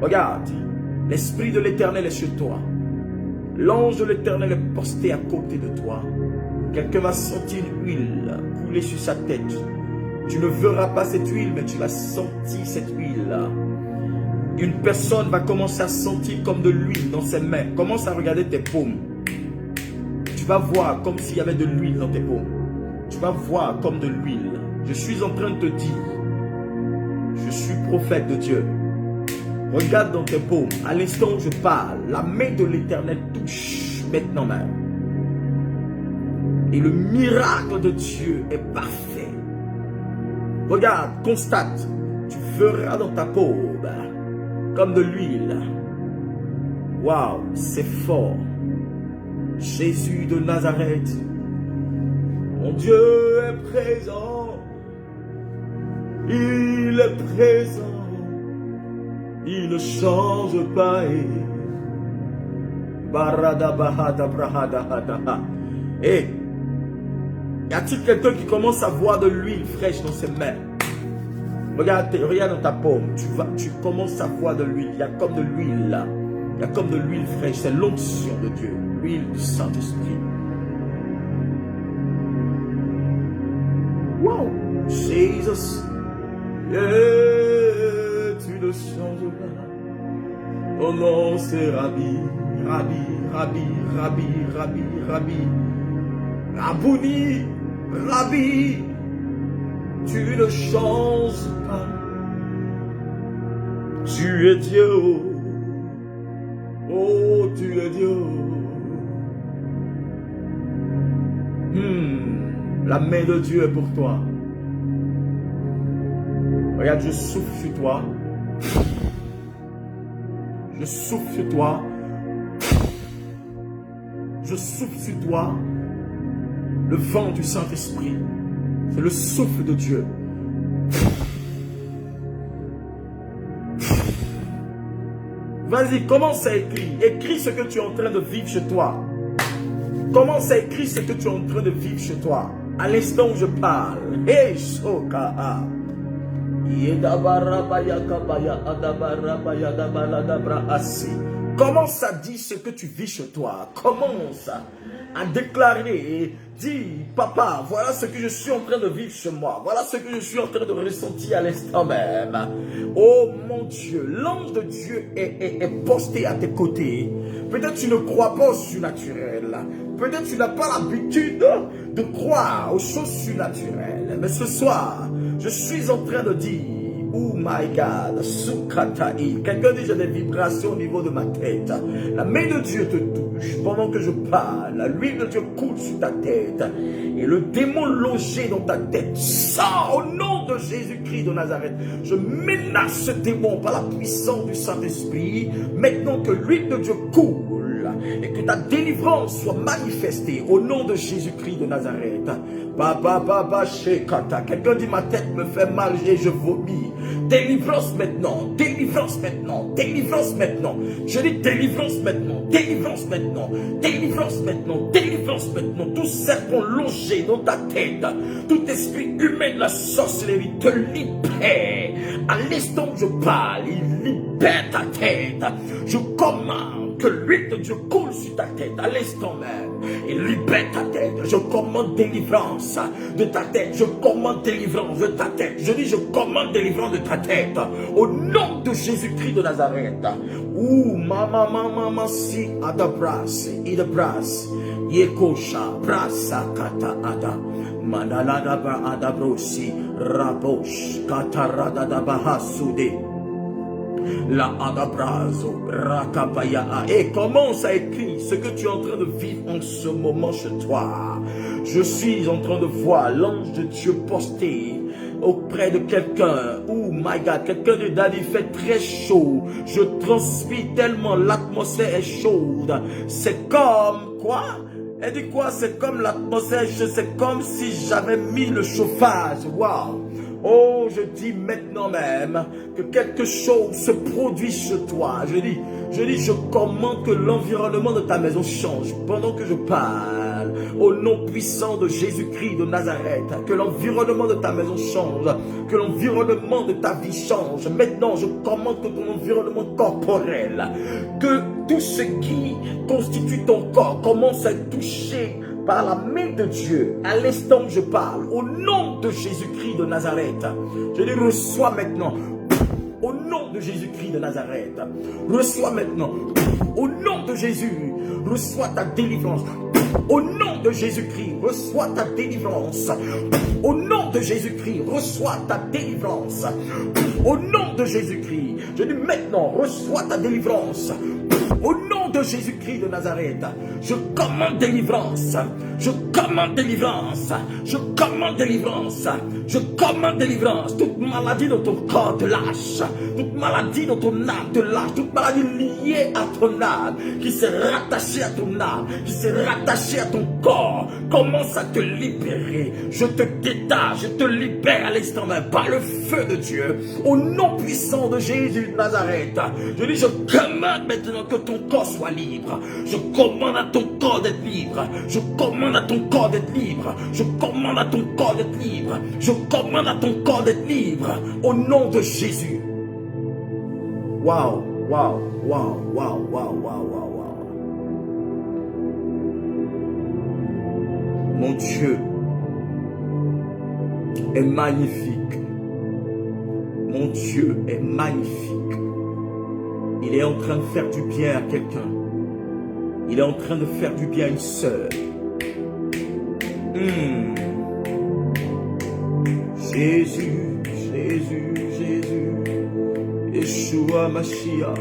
Regarde, l'Esprit de l'Éternel est sur toi. L'ange de l'Éternel est posté à côté de toi. Quelqu'un va sentir une huile couler sur sa tête. Tu ne verras pas cette huile, mais tu vas sentir cette huile. Une personne va commencer à sentir comme de l'huile dans ses mains. Commence à regarder tes paumes. Tu vas voir comme s'il y avait de l'huile dans tes paumes. Tu vas voir comme de l'huile. Je suis en train de te dire, je suis prophète de Dieu. Regarde dans tes paumes. À l'instant où je parle, la main de l'Éternel touche maintenant même. Et le miracle de Dieu est parfait. Regarde, constate. Tu verras dans ta paume comme de l'huile. Waouh, c'est fort. Jésus de Nazareth. Mon Dieu est présent. Il est présent. Il ne change pas. Et y a-t-il quelqu'un qui commence à voir de l'huile fraîche dans ses mains? Regarde dans ta paume. Tu commences à voir de l'huile. Il y a comme de l'huile là. Il y a comme de l'huile fraîche. C'est l'onction de Dieu. L'huile du Saint-Esprit. Wow. Jesus. Yeah, tu ne changes pas. Ton nom c'est Rabbi. Rabbi, Rabbi, Rabbi, Rabbi, Rabbi. Rabouni, Rabbi. Tu ne changes pas. Tu es Dieu. Oh, tu es Dieu. La main de Dieu est pour toi. Regarde, je souffle sur toi. Je souffle sur toi. Je souffle sur toi. Le vent du Saint-Esprit. C'est le souffle de Dieu. Vas-y, commence à écrire. Écris ce que tu es en train de vivre chez toi. Commence à écrire ce que tu es en train de vivre chez toi. À l'instant où je parle. Hey, Shokaha. Commence à dire ce que tu vis chez toi. Commence à déclarer, dis, papa, voilà ce que je suis en train de vivre chez moi. Voilà ce que je suis en train de ressentir à l'instant même. Oh mon Dieu, l'ange de Dieu est posté à tes côtés. Peut-être tu ne crois pas au surnaturel. Peut-être tu n'as pas l'habitude de croire aux choses surnaturelles. Mais ce soir, je suis en train de dire, oh my God, Sukatai. Quelqu'un dit, j'ai des vibrations au niveau de ma tête. La main de Dieu te touche pendant que je parle. L'huile de Dieu coule sur ta tête. Et le démon logé dans ta tête sort au nom de Jésus-Christ de Nazareth. Je menace ce démon par la puissance du Saint-Esprit. Maintenant que l'huile de Dieu coule et que ta délivrance soit manifestée au nom de Jésus-Christ de Nazareth. Papa, shekata. Quelqu'un dit, ma tête me fait mal et je vomis. Délivrance maintenant, délivrance maintenant, délivrance maintenant. Je dis délivrance maintenant, délivrance maintenant, délivrance maintenant, délivrance maintenant. Tout serpent logé dans ta tête, tout esprit humain de la sorcellerie te libère. À l'instant où je parle, il libère ta tête. Je commande que l'huile de Dieu coule sur ta tête à l'instant même. Et libère ta tête. Je commande délivrance de ta tête. Je commande délivrance de ta tête. Je dis je commande délivrance de ta tête. Au nom de Jésus-Christ de Nazareth. Ouh, mama, si, adabras, idabras, yekosha, brasa, kata, ada, manalada, ba, adabrosi, rabosh, katarada, da, bahasude. La adabrazo, rakapaya. Et commence à écrire ce que tu es en train de vivre en ce moment chez toi. Je suis en train de voir l'ange de Dieu posté auprès de quelqu'un. Oh my God, quelqu'un de Daddy, il fait très chaud. Je transpire tellement, l'atmosphère est chaude. C'est comme quoi? Elle dit quoi? C'est comme l'atmosphère, c'est comme si j'avais mis le chauffage. Waouh! Oh, je dis maintenant même que quelque chose se produit chez toi. Je commande que l'environnement de ta maison change pendant que je parle. Au nom puissant de Jésus-Christ de Nazareth, que l'environnement de ta maison change, que l'environnement de ta vie change. Maintenant, je commande que ton environnement corporel, que tout ce qui constitue ton corps commence à être touché par la main de Dieu, à l'instant où je parle, au nom de Jésus-Christ de Nazareth. Je dis, reçois maintenant, au nom de Jésus-Christ de Nazareth. Reçois maintenant, au nom de Jésus, reçois ta délivrance. Au nom de Jésus-Christ, reçois ta délivrance. Au nom de Jésus-Christ, reçois ta délivrance. Au nom de Jésus-Christ, je dis maintenant, reçois ta délivrance. Au nom de Jésus-Christ de Nazareth, je commande délivrance. Je commande délivrance. Je commande délivrance. Je commande délivrance. Toute maladie dans ton corps te lâche. Toute maladie dans ton âme te lâche. Toute maladie liée à ton âme, qui s'est rattachée à ton âme, qui s'est rattachée à ton corps, commence à te libérer. Je te détache, je te libère à l'instant même par le feu de Dieu. Au nom puissant de Jésus de Nazareth, je dis, je commande maintenant que ton corps soit libre. Je commande à ton corps d'être libre. Je commande à ton corps d'être libre. Je commande à ton corps d'être libre. Je commande à ton corps d'être libre. Au nom de Jésus. Waouh, waouh, waouh, waouh, waouh, waouh, waouh. Mon Dieu est magnifique. Mon Dieu est magnifique. Il est en train de faire du bien à quelqu'un. Il est en train de faire du bien à une sœur. Jésus, Jésus, Jésus. Yeshua Mashiach.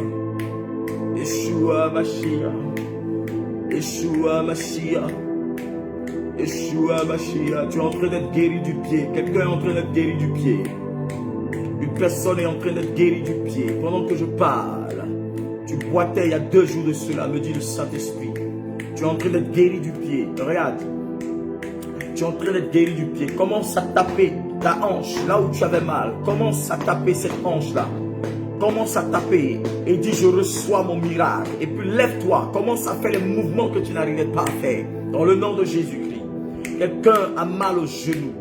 Yeshua Mashiach. Yeshua Mashiach. Yeshua Mashiach. Tu es en train d'être guéri du pied. Quelqu'un est en train d'être guéri du pied. Une personne est en train d'être guérie du pied. Pendant que je parle, tu boitais il y a 2 jours de cela, me dit le Saint-Esprit. Tu es en train d'être guéri du pied. Regarde. Tu es en train d'être guéri du pied. Commence à taper ta hanche, là où tu avais mal. Commence à taper cette hanche-là. Commence à taper et dis, je reçois mon miracle. Et puis lève-toi. Commence à faire les mouvements que tu n'arrivais pas à faire. Dans le nom de Jésus-Christ. Quelqu'un a mal au genou.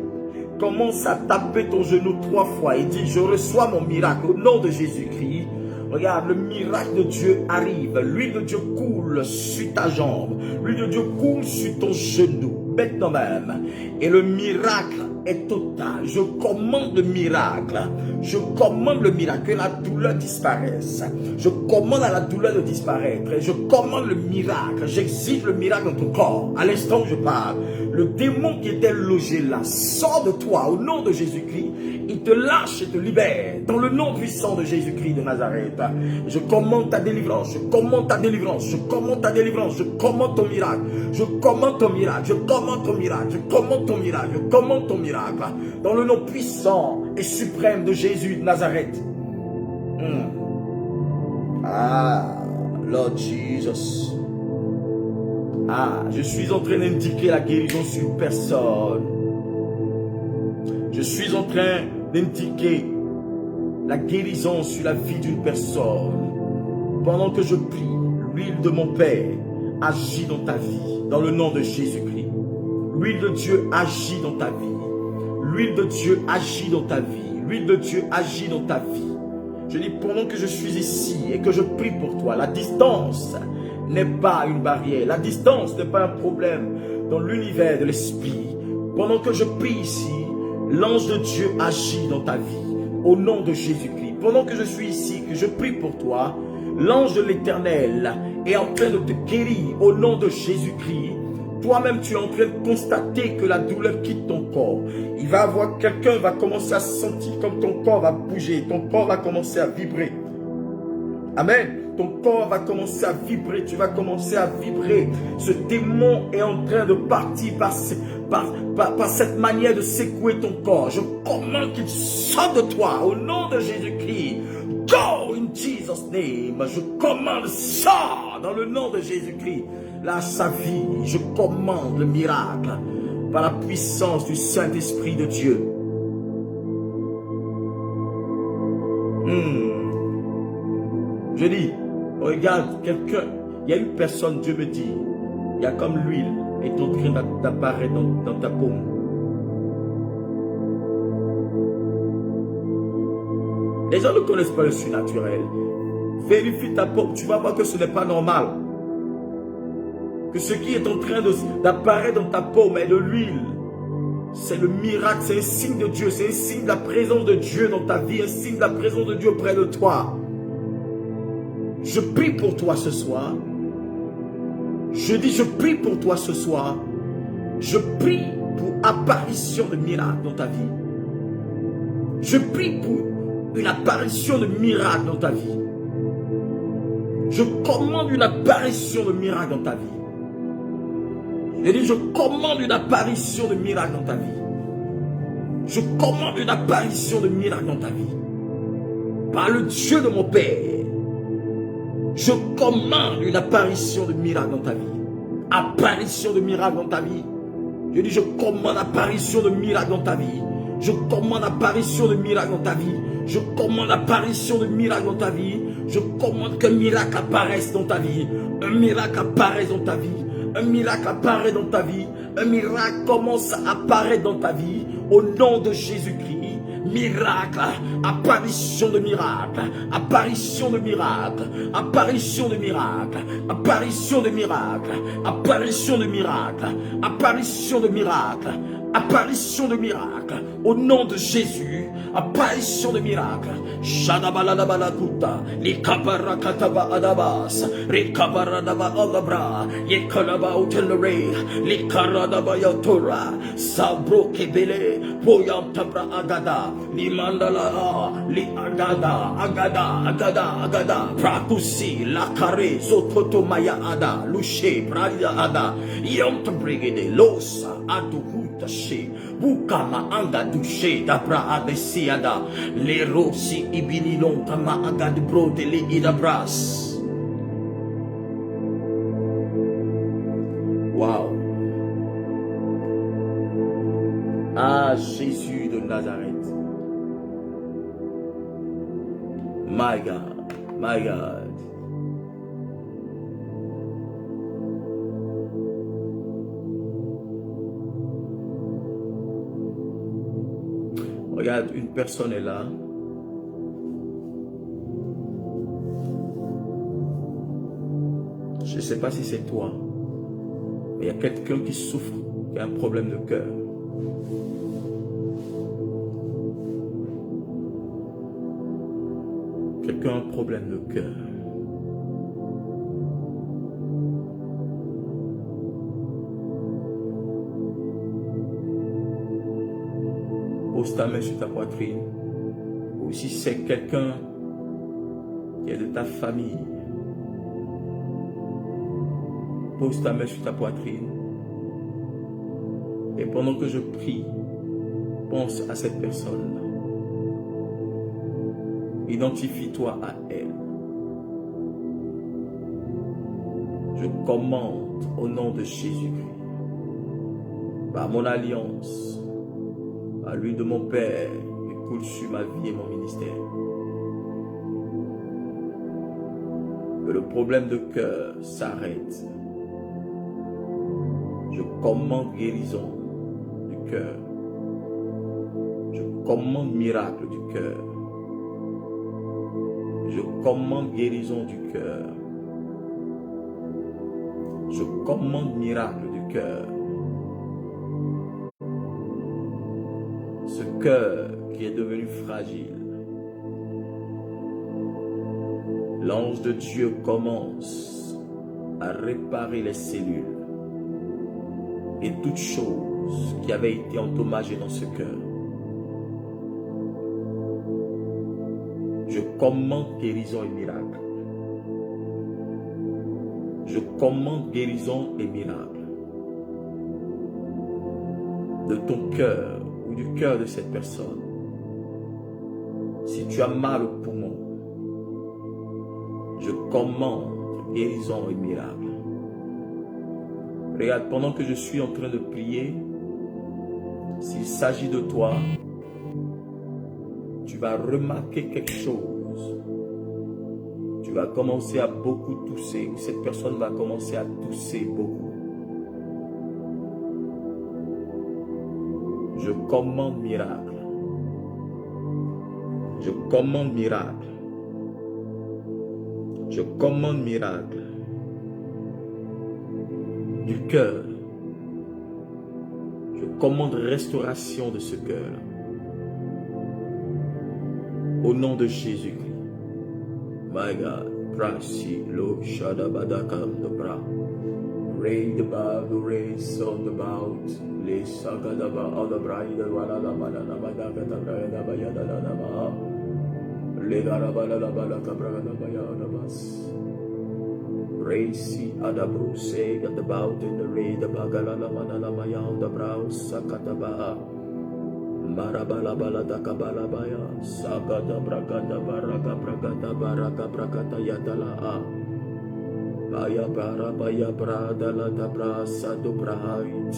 Commence à taper ton genou 3 fois et dis, je reçois mon miracle au nom de Jésus-Christ. Regarde, le miracle de Dieu arrive. L'huile de Dieu coule sur ta jambe. L'huile de Dieu coule sur ton genou. Maintenant même. Et le miracle est total. Je commande le miracle. Je commande le miracle. Que la douleur disparaisse. Je commande à la douleur de disparaître. Et je commande le miracle. J'exige le miracle dans ton corps. À l'instant où je parle, le démon qui était logé là sort de toi au nom de Jésus-Christ. Il te lâche et te libère dans le nom puissant de Jésus-Christ de Nazareth. Je commande ta délivrance. Je commande ta délivrance. Je commande ta délivrance. Je commande ton miracle. Je commande ton miracle. Je commande ton miracle. Je commande ton miracle. Je commande ton miracle. Dans le nom puissant et suprême de Jésus de Nazareth. Ah, Lord Jesus. Ah, je suis en train d'indiquer la guérison sur une personne. Je suis en train d'indiquer la guérison sur la vie d'une personne. Pendant que je prie, l'huile de mon Père agit dans ta vie, dans le nom de Jésus-Christ. L'huile de Dieu agit dans ta vie. L'huile de Dieu agit dans ta vie. L'huile de Dieu agit dans ta vie. Je dis, pendant que je suis ici et que je prie pour toi, la distance n'est pas une barrière. La distance n'est pas un problème dans l'univers de l'esprit. Pendant que je prie ici, l'ange de Dieu agit dans ta vie. Au nom de Jésus-Christ. Pendant que je suis ici, que je prie pour toi, l'ange de l'Éternel est en train de te guérir au nom de Jésus-Christ. Toi-même, tu es en train de constater que la douleur quitte ton corps. Il va avoir quelqu'un va commencer à sentir comme ton corps va bouger. Ton corps va commencer à vibrer. Amen. Ton corps va commencer à vibrer. Tu vas commencer à vibrer. Ce démon est en train de partir par cette manière de secouer ton corps. Je commande qu'il sorte de toi au nom de Jésus-Christ. Go in Jesus' name. Je commande, sors dans le nom de Jésus-Christ. Lâche sa vie. Je commande le miracle par la puissance du Saint-Esprit de Dieu. Je dis, regarde quelqu'un, il y a une personne, Dieu me dit, il y a comme l'huile est en train d'apparaître dans ta paume. Les gens ne connaissent pas le surnaturel. Vérifie ta paume, tu vas voir que ce n'est pas normal. Que ce qui est en train d'apparaître dans ta paume est de l'huile. C'est le miracle, c'est un signe de Dieu, c'est un signe de la présence de Dieu dans ta vie, un signe de la présence de Dieu près de toi. Je prie pour toi ce soir. Je dis, je prie pour toi ce soir. Je prie pour apparition de miracle dans ta vie. Je prie pour une apparition de miracle dans ta vie. Je commande une apparition de miracle dans ta vie. Je dis, je commande une apparition de miracle dans ta vie. Je commande une apparition de miracle dans ta vie. Par le Dieu de mon Père. Je commande une apparition de miracle dans ta vie. Apparition de miracle dans ta vie. Je dis, je commande apparition de miracle dans ta vie. Je commande apparition de miracle dans ta vie. Je commande apparition de miracle dans ta vie. Je commande qu'un miracle apparaisse dans ta vie. Un miracle apparaisse dans ta vie. Un miracle apparaît dans ta vie. Un miracle commence à apparaître dans ta vie. Au nom de Jésus-Christ. Miracle, apparition de miracle, apparition de miracle, apparition de miracle, apparition de miracle, apparition de miracle, apparition de miracle, apparition de miracle, au nom de Jésus, apparition de miracle. Shadabalabalakuta, likabarakataba adabas, rikabaradaba alabra, yekalaba utelere, likaradaba yotora, sabro kebele, poyantabra agada, limandala, li agada, prakusi, lakare, sototo maya ada, luche, pradia ada, yontabrigede, losa, aduhuta she, bukama anga duche, dabra adesiada, le rosi ibinilon kama agad bro de le idabras. Wow. Ah, Jésus de Nazareth. My God, my God. Regarde, une personne est là. Je ne sais pas si c'est toi, mais il y a quelqu'un qui souffre, qui a un problème de cœur. Quelqu'un a un problème de cœur. Pose ta main sur ta poitrine. Ou si c'est quelqu'un qui est de ta famille, pose ta main sur ta poitrine. Et pendant que je prie, pense à cette personne. Identifie-toi à elle. Je commande au nom de Jésus-Christ, par mon alliance, à lui de mon Père, qui coule sur ma vie et mon ministère, que le problème de cœur s'arrête. Je commande guérison du cœur. Je commande miracle du cœur. Je commande guérison du cœur. Je commande miracle du cœur. Ce cœur qui est devenu fragile. L'ange de Dieu commence à réparer les cellules et toutes choses qui avaient été endommagées dans ce cœur. Je commande guérison et miracle. Je commande guérison et miracle de ton cœur ou du cœur de cette personne. Si tu as mal au poumon, je commande guérison et miracle. Regarde, pendant que je suis en train de prier, s'il s'agit de toi, tu vas remarquer quelque chose. Tu vas commencer à beaucoup tousser, ou cette personne va commencer à tousser beaucoup. Je commande miracle. Je commande miracle. Je commande miracle. Du cœur. Je commande restauration de ce cœur. Au nom de Jésus-Christ. My God. Prasi lo shadabadakam the bra. Rain the bow, the race on the bout. Le sagadaba on the bride, the walala balala badaka the brada bayada daba. Le garabala la balaka brada bayada bas. Racy adabro say at the bout in the raid the bagala la manala maya on the brow sakataba. Marabala balada kabala baya sagada bragada baraka bragata yadala baya bara baya brada la dabra sadu brahit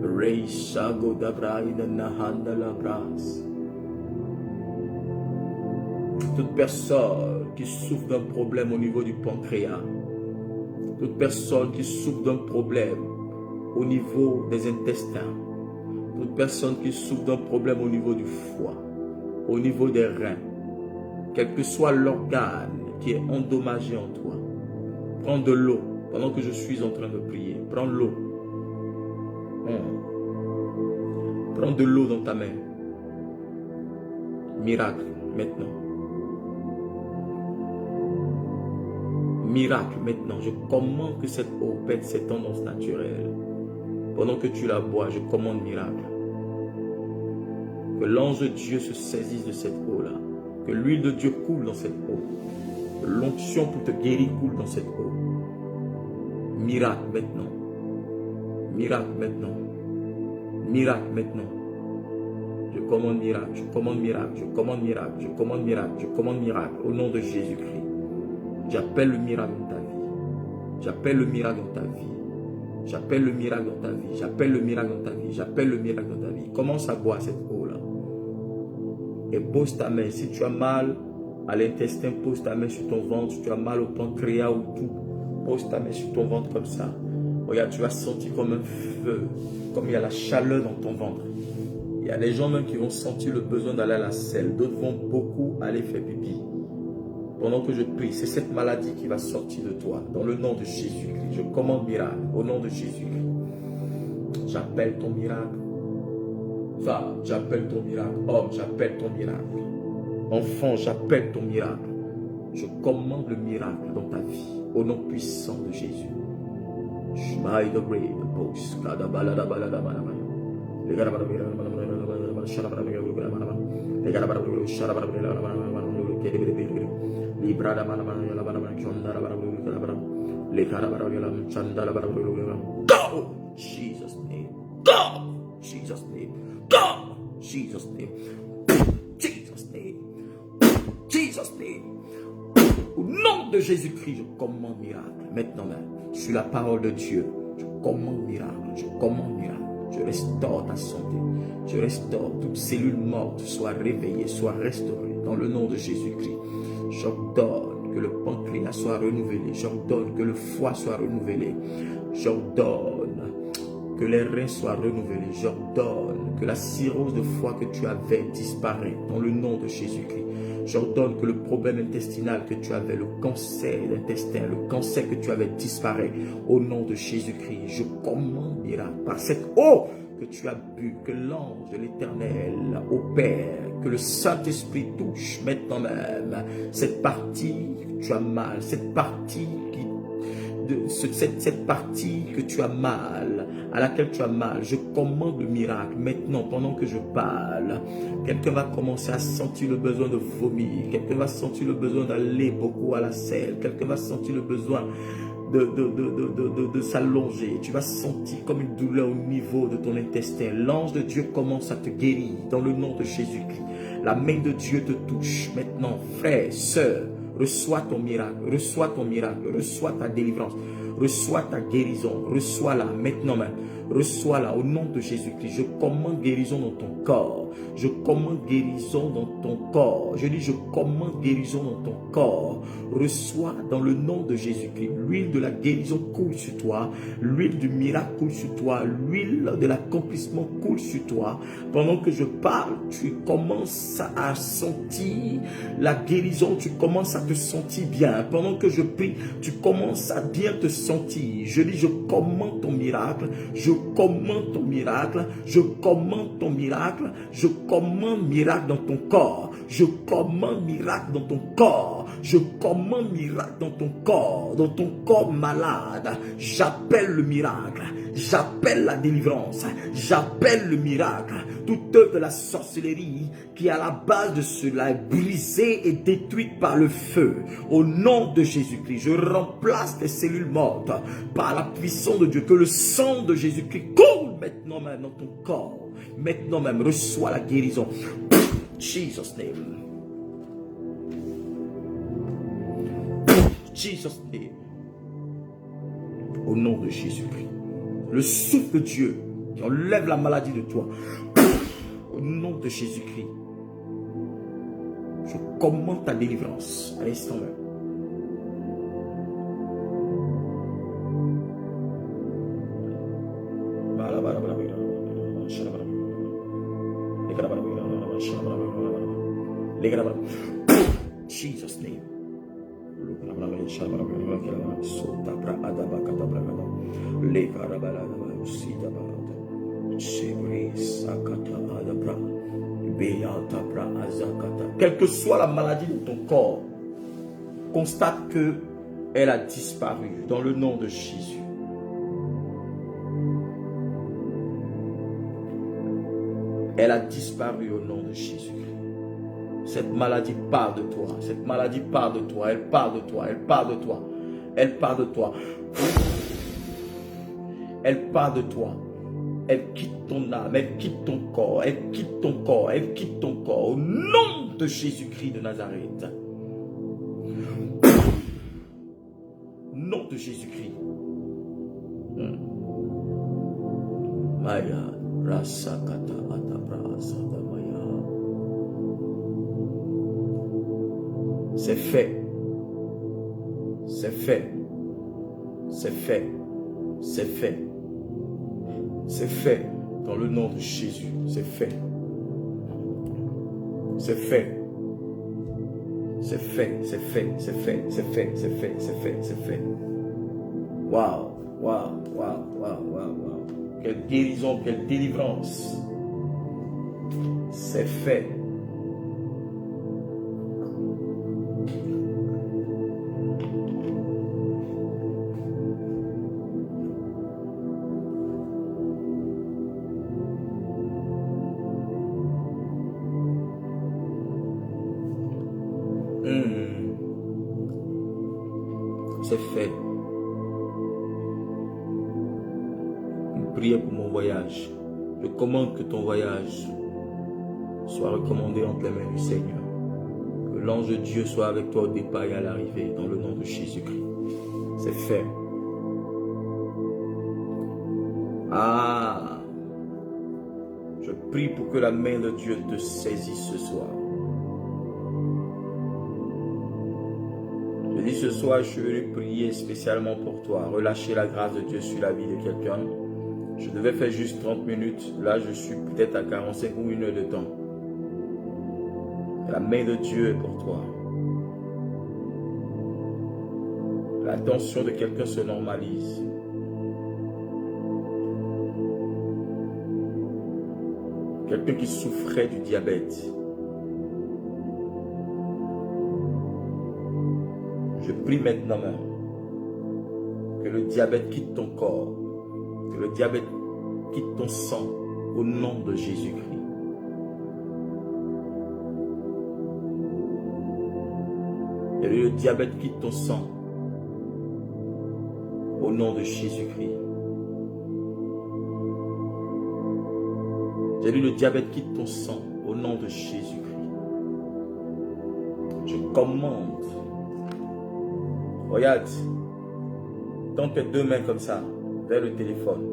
rei sago da brahida nahanda la bras. Toute personne qui souffre d'un problème au niveau du pancréas, toute personne qui souffre d'un problème au niveau des intestins, toute personne qui souffre d'un problème au niveau du foie, au niveau des reins, quel que soit l'organe qui est endommagé en toi, prends de l'eau pendant que je suis en train de prier. Prends l'eau. Prends de l'eau dans ta main. Miracle maintenant. Miracle maintenant. Je commande que cette eau pète ses tendances naturelles. Pendant que tu la bois, je commande miracle. Que l'ange de Dieu se saisisse de cette eau-là. Que l'huile de Dieu coule dans cette eau. Que l'onction pour te guérir coule dans cette eau. Miracle maintenant. Miracle maintenant. Miracle maintenant. Je commande miracle. Je commande miracle. Je commande miracle. Je commande miracle. Je commande miracle. Au nom de Jésus-Christ. J'appelle le miracle dans ta vie. J'appelle le miracle dans ta vie. J'appelle le miracle dans ta vie. J'appelle le miracle dans ta vie. J'appelle le miracle dans ta vie. Commence à boire cette eau-là. Et pose ta main. Si tu as mal à l'intestin, pose ta main sur ton ventre. Si tu as mal au pancréas ou tout, pose ta main sur ton ventre comme ça. Regarde, tu vas sentir comme un feu. Comme il y a la chaleur dans ton ventre. Il y a des gens même qui vont sentir le besoin d'aller à la selle. D'autres vont beaucoup aller faire pipi. pendant que je prie, c'est cette maladie qui va sortir de toi. Dans le nom de Jésus-Christ, je commande miracle. Au nom de Jésus-Christ, j'appelle ton miracle. Femme, j'appelle ton miracle. Homme, j'appelle ton miracle. Enfant, j'appelle ton miracle. Je commande le miracle dans ta vie. Au nom puissant de Jésus. Go! Jesus' name. Go! Jesus' name. Go! Jesus' name. Jesus' name. Jesus' name. Au nom de Jésus-Christ, je commande miracle. Maintenant même, sur la parole de Dieu, je commande miracle. Je commande miracle. Je restaure ta santé. Je restaure toute cellule morte, soit réveillée, soit restaurée. Dans le nom de Jésus-Christ, j'ordonne que le pancréas soit renouvelé. J'ordonne que le foie soit renouvelé. J'ordonne que les reins soient renouvelés. J'ordonne que la cirrhose de foie que tu avais disparaisse dans le nom de Jésus-Christ. J'ordonne que le problème intestinal que tu avais, le cancer d'intestin, le cancer que tu avais disparaisse au nom de Jésus-Christ. Je commande miracle par cette eau que tu as bu, que l'ange de l'Éternel opère, que le Saint-Esprit touche maintenant même cette partie que tu as mal, cette partie cette partie que tu as mal, à laquelle tu as mal. Je commande le miracle maintenant pendant que je parle. Quelqu'un va commencer à sentir le besoin de vomir. Quelqu'un va sentir le besoin d'aller beaucoup à la selle. Quelqu'un va sentir le besoin de s'allonger. Tu vas sentir comme une douleur au niveau de ton intestin. L'ange de Dieu commence à te guérir dans le nom de Jésus-Christ. La main de Dieu te touche maintenant, frère, sœur. Reçois ton miracle, reçois ton miracle, reçois ta délivrance, reçois ta guérison, reçois-la maintenant même, reçois-la au nom de Jésus-Christ. Je commande guérison dans ton corps, je commande guérison dans ton corps, je dis je commande guérison dans ton corps, reçois dans le nom de Jésus-Christ. L'huile de la guérison coule sur toi, l'huile du miracle coule sur toi, l'huile de l'accomplissement coule sur toi. Pendant que je parle, tu commences à sentir la guérison, tu commences à te sentir bien. Pendant que je prie, tu commences à bien te sentir. Je dis, je commande ton miracle, je commande ton miracle, je commande ton miracle, je commande miracle dans ton corps, je commande miracle dans ton corps, je commande miracle dans ton corps malade. J'appelle le miracle, j'appelle la délivrance, j'appelle le miracle. Toute œuvre de la sorcellerie qui est à la base de cela est brisée et détruite par le feu. Au nom de Jésus-Christ, je remplace les cellules mortes par la puissance de Dieu. Que le sang de Jésus-Christ coule maintenant même dans ton corps. Maintenant même, reçois la guérison. Jesus name. Jesus name. Au nom de Jésus-Christ. Le souffle de Dieu qui enlève la maladie de toi. Au nom de Jésus-Christ. Je commande ta délivrance à l'instant même. Jesus name. Quelle que soit la maladie de ton corps, constate que elle a disparu dans le nom de Jésus. Elle a disparu au nom de Jésus. Cette maladie part de toi. Cette maladie part de toi. Elle part de toi. Elle part de toi. Elle part de toi. Elle part de toi. Elle quitte ton âme. Elle quitte ton corps. Elle quitte ton corps. Elle quitte ton corps. Au nom de Jésus-Christ de Nazareth. Au nom de Jésus-Christ. Maya Rasakata Atabra Sadamaya. C'est fait. C'est fait. C'est fait. C'est fait. C'est fait. Dans le nom de Jésus. C'est fait. C'est fait. C'est fait, c'est fait, c'est fait, c'est fait, c'est fait, c'est fait, c'est fait. Waouh, waouh, waouh, waouh, waouh, waouh. Quelle guérison, quelle délivrance. C'est fait. C'est fait. Une prière pour mon voyage. Je commande que ton voyage soit recommandé entre les mains du Seigneur. Que l'ange de Dieu soit avec toi au départ et à l'arrivée, dans le nom de Jésus-Christ. C'est fait. Ah! Je prie pour que la main de Dieu te saisisse ce soir. Je dis ce soir, je suis venu prier spécialement pour toi. Relâcher la grâce de Dieu sur la vie de quelqu'un. Je devais faire juste 30 minutes. Là, je suis peut-être à 45 ou 1 heure de temps. La main de Dieu est pour toi. La tension de quelqu'un se normalise. Quelqu'un qui souffrait du diabète. Je prie maintenant même que le diabète quitte ton corps, que le diabète quitte ton sang au nom de Jésus-Christ. Que le diabète quitte ton sang au nom de Jésus-Christ. J'ai dit le diabète quitte ton sang au nom de Jésus-Christ. Je commande. Regarde. Tends tes 2 mains comme ça vers le téléphone.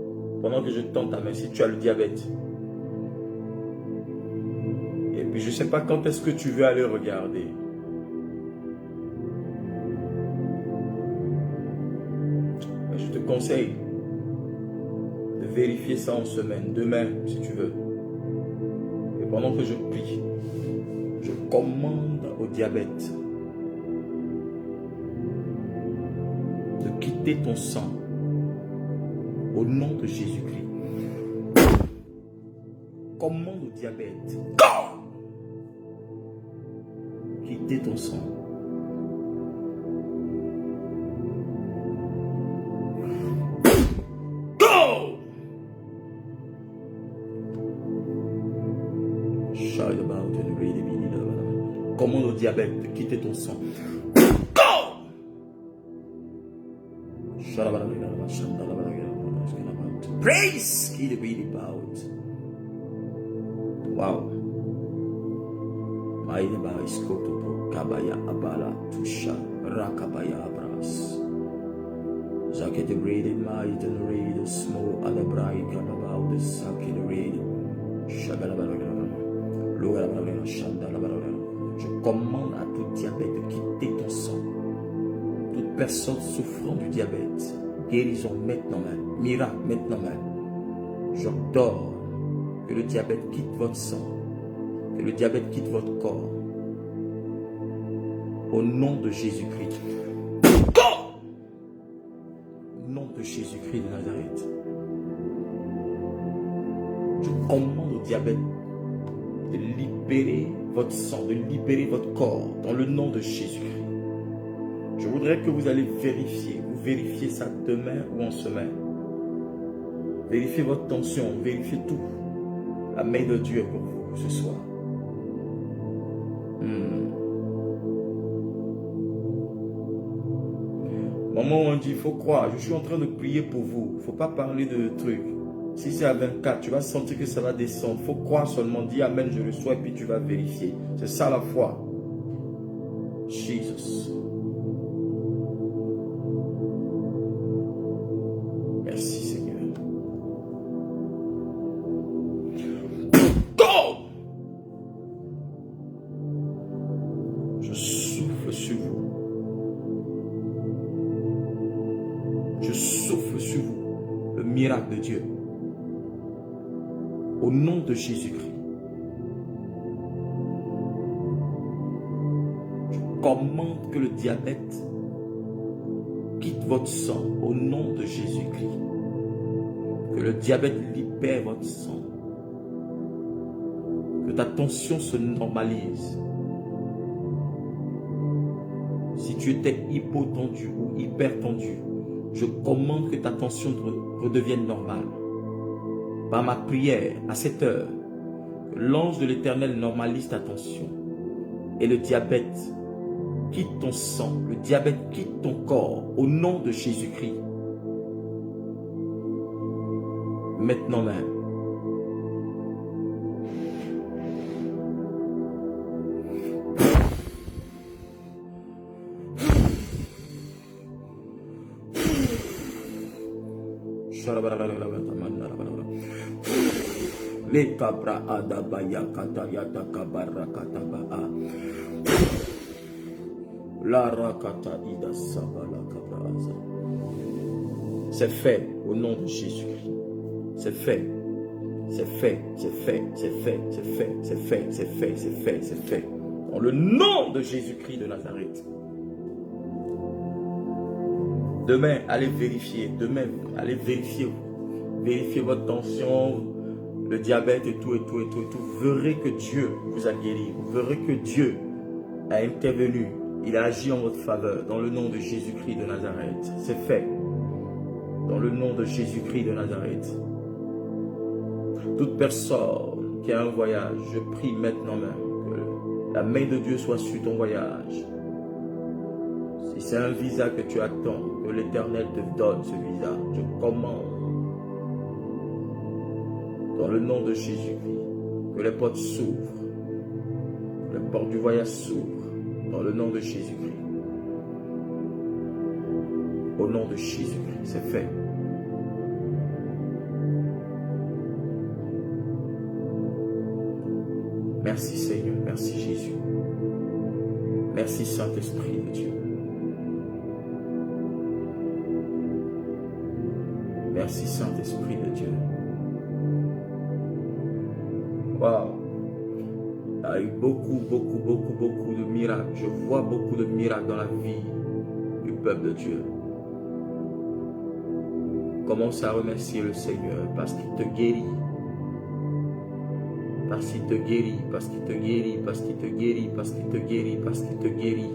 Pendant que je tends ta main, si tu as le diabète. Et puis je ne sais pas quand est-ce que tu veux aller regarder. Mais je te conseille de vérifier ça en semaine, demain si tu veux. Et pendant que je prie, je commande au diabète de quitter ton sang au nom de Jésus-Christ. Commande au diabète, quitter ton sang. Commande au diabète de quitter ton sang. Praise qui est really about. Wow. Maïdeba iskotopo kabaya abala tusha rakabaya abras. Zake de breeded might and read small alabrai kababa the sake de read. Shagalabara. Je commande à tout diabète de quitter ton sang. Toute personne souffrant du diabète, guérison maintenant même, miracle maintenant même. J'ordonne que le diabète quitte votre sang, que le diabète quitte votre corps. Au nom de Jésus-Christ. Au nom de Jésus-Christ de Nazareth. Je commande au diabète de libérer votre sang, de libérer votre corps dans le nom de Jésus-Christ. Je voudrais que vous allez vérifier, vous vérifiez ça demain ou en semaine. Vérifiez votre tension, vérifiez tout. La main de Dieu est pour vous ce soir. Maman, on dit, il faut croire. Je suis en train de prier pour vous. Il ne faut pas parler de trucs. Si c'est à 24, tu vas sentir que ça va descendre. Il faut croire seulement. Dis Amen, je le sois, et puis tu vas vérifier. C'est ça la foi. Jesus. Merci Seigneur. Go! Je souffle sur vous. Je souffle sur vous le miracle de Dieu. Au nom de Jésus-Christ. Je commande que le diabète quitte votre sang au nom de Jésus-Christ. Que le diabète libère votre sang. Que ta tension se normalise. Si tu étais hypotendu ou hypertendu, je commande que ta tension redevienne normale. Par ma prière, à cette heure, que l'ange de l'Éternel normalise ta tension. Et le diabète quitte ton sang, le diabète quitte ton corps, au nom de Jésus-Christ. Maintenant même. Les cabra adabaya katayata kabara katabaa. La rakata ida sabala kabraza. C'est fait au nom de Jésus-Christ. C'est fait. C'est fait, c'est fait, c'est fait, c'est fait, c'est fait, c'est fait, c'est fait, c'est fait. Dans le nom de Jésus-Christ de Nazareth. Demain, allez vérifier. Demain, allez vérifier. Vérifiez votre tension, le diabète et tout, et tout, et tout, et tout. Vous verrez que Dieu vous a guéri. Vous verrez que Dieu a intervenu. Il a agi en votre faveur. Dans le nom de Jésus-Christ de Nazareth. C'est fait. Dans le nom de Jésus-Christ de Nazareth. Toute personne qui a un voyage, je prie maintenant même que la main de Dieu soit sur ton voyage. Si c'est un visa que tu attends, que l'Éternel te donne ce visa, je commande dans le nom de Jésus-Christ que les portes s'ouvrent, que les portes du voyage s'ouvrent dans le nom de Jésus-Christ. Au nom de Jésus-Christ, c'est fait. Merci Seigneur, merci Jésus. Merci Saint-Esprit de Dieu. Merci Saint-Esprit de Dieu. Waouh! Il y a eu beaucoup de miracles. Je vois beaucoup de miracles dans la vie du peuple de Dieu. Commence à remercier le Seigneur parce qu'il te guérit. Parce qu'il te guérit, parce qu'il te guérit, parce qu'il te guérit, parce qu'il te guérit, parce qu'il te guérit.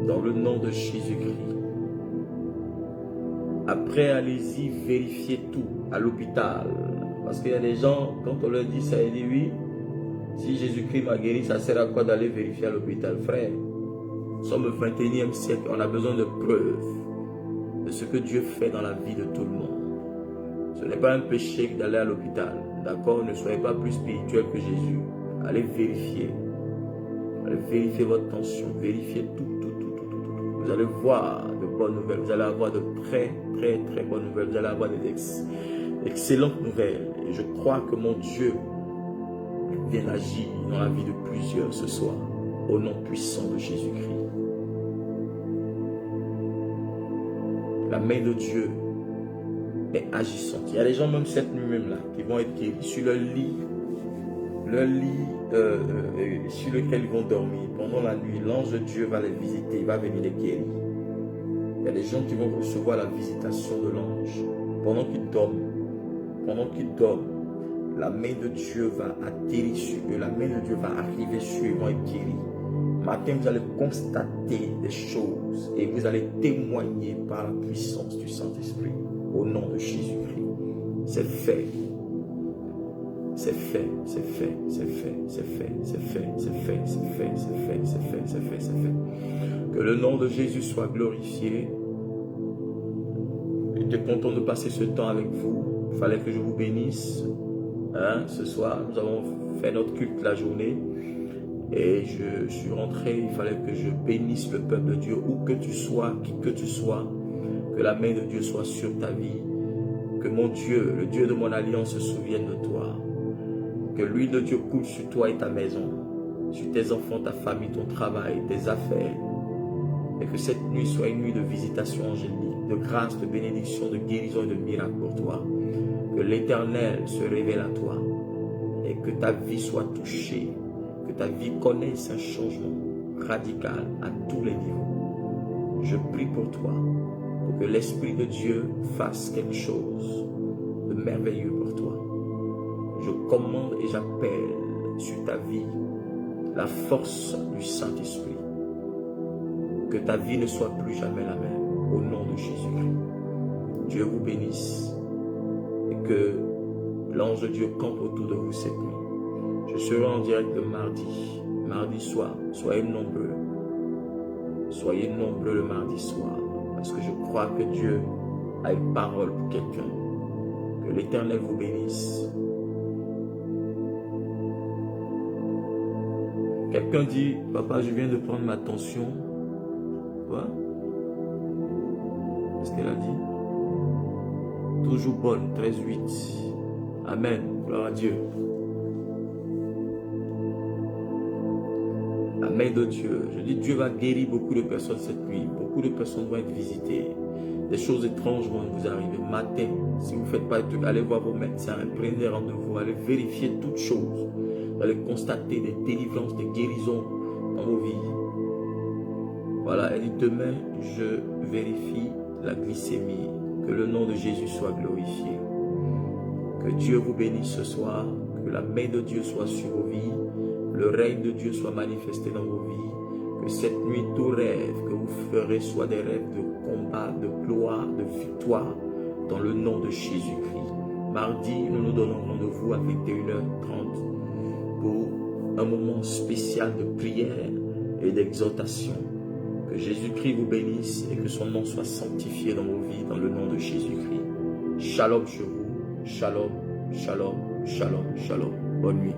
Dans le nom de Jésus-Christ. Après, allez-y, vérifiez tout à l'hôpital. Parce qu'il y a des gens, quand on leur dit ça, ils disent oui. Si Jésus-Christ m'a guéri, ça sert à quoi d'aller vérifier à l'hôpital? Frère, nous sommes au 21e siècle, on a besoin de preuves de ce que Dieu fait dans la vie de tout le monde. Ce n'est pas un péché d'aller à l'hôpital. D'accord? Ne soyez pas plus spirituel que Jésus. Allez vérifier. Allez vérifier votre tension. Vérifiez tout. Vous allez voir de bonnes nouvelles. Vous allez avoir de très bonnes nouvelles. Vous allez avoir des excellentes nouvelles. Et je crois que mon Dieu vient agir dans la vie de plusieurs ce soir. Au nom puissant de Jésus-Christ. La main de Dieu est agissante. Il y a des gens même cette nuit même là qui vont être guéris sur leur lit sur lequel ils vont dormir. Pendant la nuit, l'ange de Dieu va les visiter, il va venir les guérir. Il y a des gens qui vont recevoir la visitation de l'ange pendant qu'ils dorment. La main de Dieu va atterrir sur eux, la main de Dieu va arriver sur eux, ils vont être guéris. Matin, vous allez constater des choses et vous allez témoigner par la puissance du Saint-Esprit. Au nom de Jésus-Christ. C'est fait. C'est fait, c'est fait, c'est fait, c'est fait, c'est fait, c'est fait, c'est fait, c'est fait, c'est fait, c'est fait, c'est fait. Que le nom de Jésus soit glorifié. J'étais content de passer ce temps avec vous. Il fallait que je vous bénisse. Ce soir, nous avons fait notre culte la journée. Et je suis rentré, il fallait que je bénisse le peuple de Dieu. Où que tu sois, qui que tu sois. Que la main de Dieu soit sur ta vie. Que mon Dieu, le Dieu de mon alliance, se souvienne de toi. Que l'huile de Dieu coule sur toi et ta maison, sur tes enfants, ta famille, ton travail, tes affaires. Et que cette nuit soit une nuit de visitation angélique, de grâce, de bénédiction, de guérison et de miracle pour toi. Que l'Éternel se révèle à toi et que ta vie soit touchée, que ta vie connaisse un changement. radical à tous les niveaux. Je prie pour toi, pour que l'Esprit de Dieu fasse quelque chose de merveilleux pour toi. Je commande et j'appelle sur ta vie la force du Saint-Esprit. Que ta vie ne soit plus jamais la même, au nom de Jésus-Christ. Dieu vous bénisse et que l'ange de Dieu campe autour de vous cette nuit. Je serai en direct de mardi soir. Soyez nombreux. Soyez nombreux le mardi soir, parce que je crois que Dieu a une parole pour quelqu'un. Que l'Éternel vous bénisse. Quelqu'un dit, papa, je viens de prendre ma tension. Quoi? Qu'est-ce qu'elle a dit? Toujours bonne, 13,8. Amen. Gloire à Dieu. La main de Dieu. Je dis, Dieu va guérir beaucoup de personnes cette nuit. Beaucoup de personnes vont être visitées. Des choses étranges vont vous arriver. Matin, si vous ne faites pas de trucs, allez voir vos médecins, prenez des rendez-vous, allez vérifier toutes choses. Vous allez constater des délivrances, des guérisons dans vos vies. Voilà, elle dit, demain, je vérifie la glycémie. Que le nom de Jésus soit glorifié. Que Dieu vous bénisse ce soir. Que la main de Dieu soit sur vos vies. Le règne de Dieu soit manifesté dans vos vies. Que cette nuit, tout rêve que vous ferez soit des rêves de combat, de gloire, de victoire. Dans le nom de Jésus-Christ. Mardi, nous nous donnons rendez-vous à 21h30 pour un moment spécial de prière et d'exhortation. Que Jésus-Christ vous bénisse et que son nom soit sanctifié dans vos vies dans le nom de Jésus-Christ. Shalom sur vous. Shalom, shalom, shalom, shalom. Bonne nuit.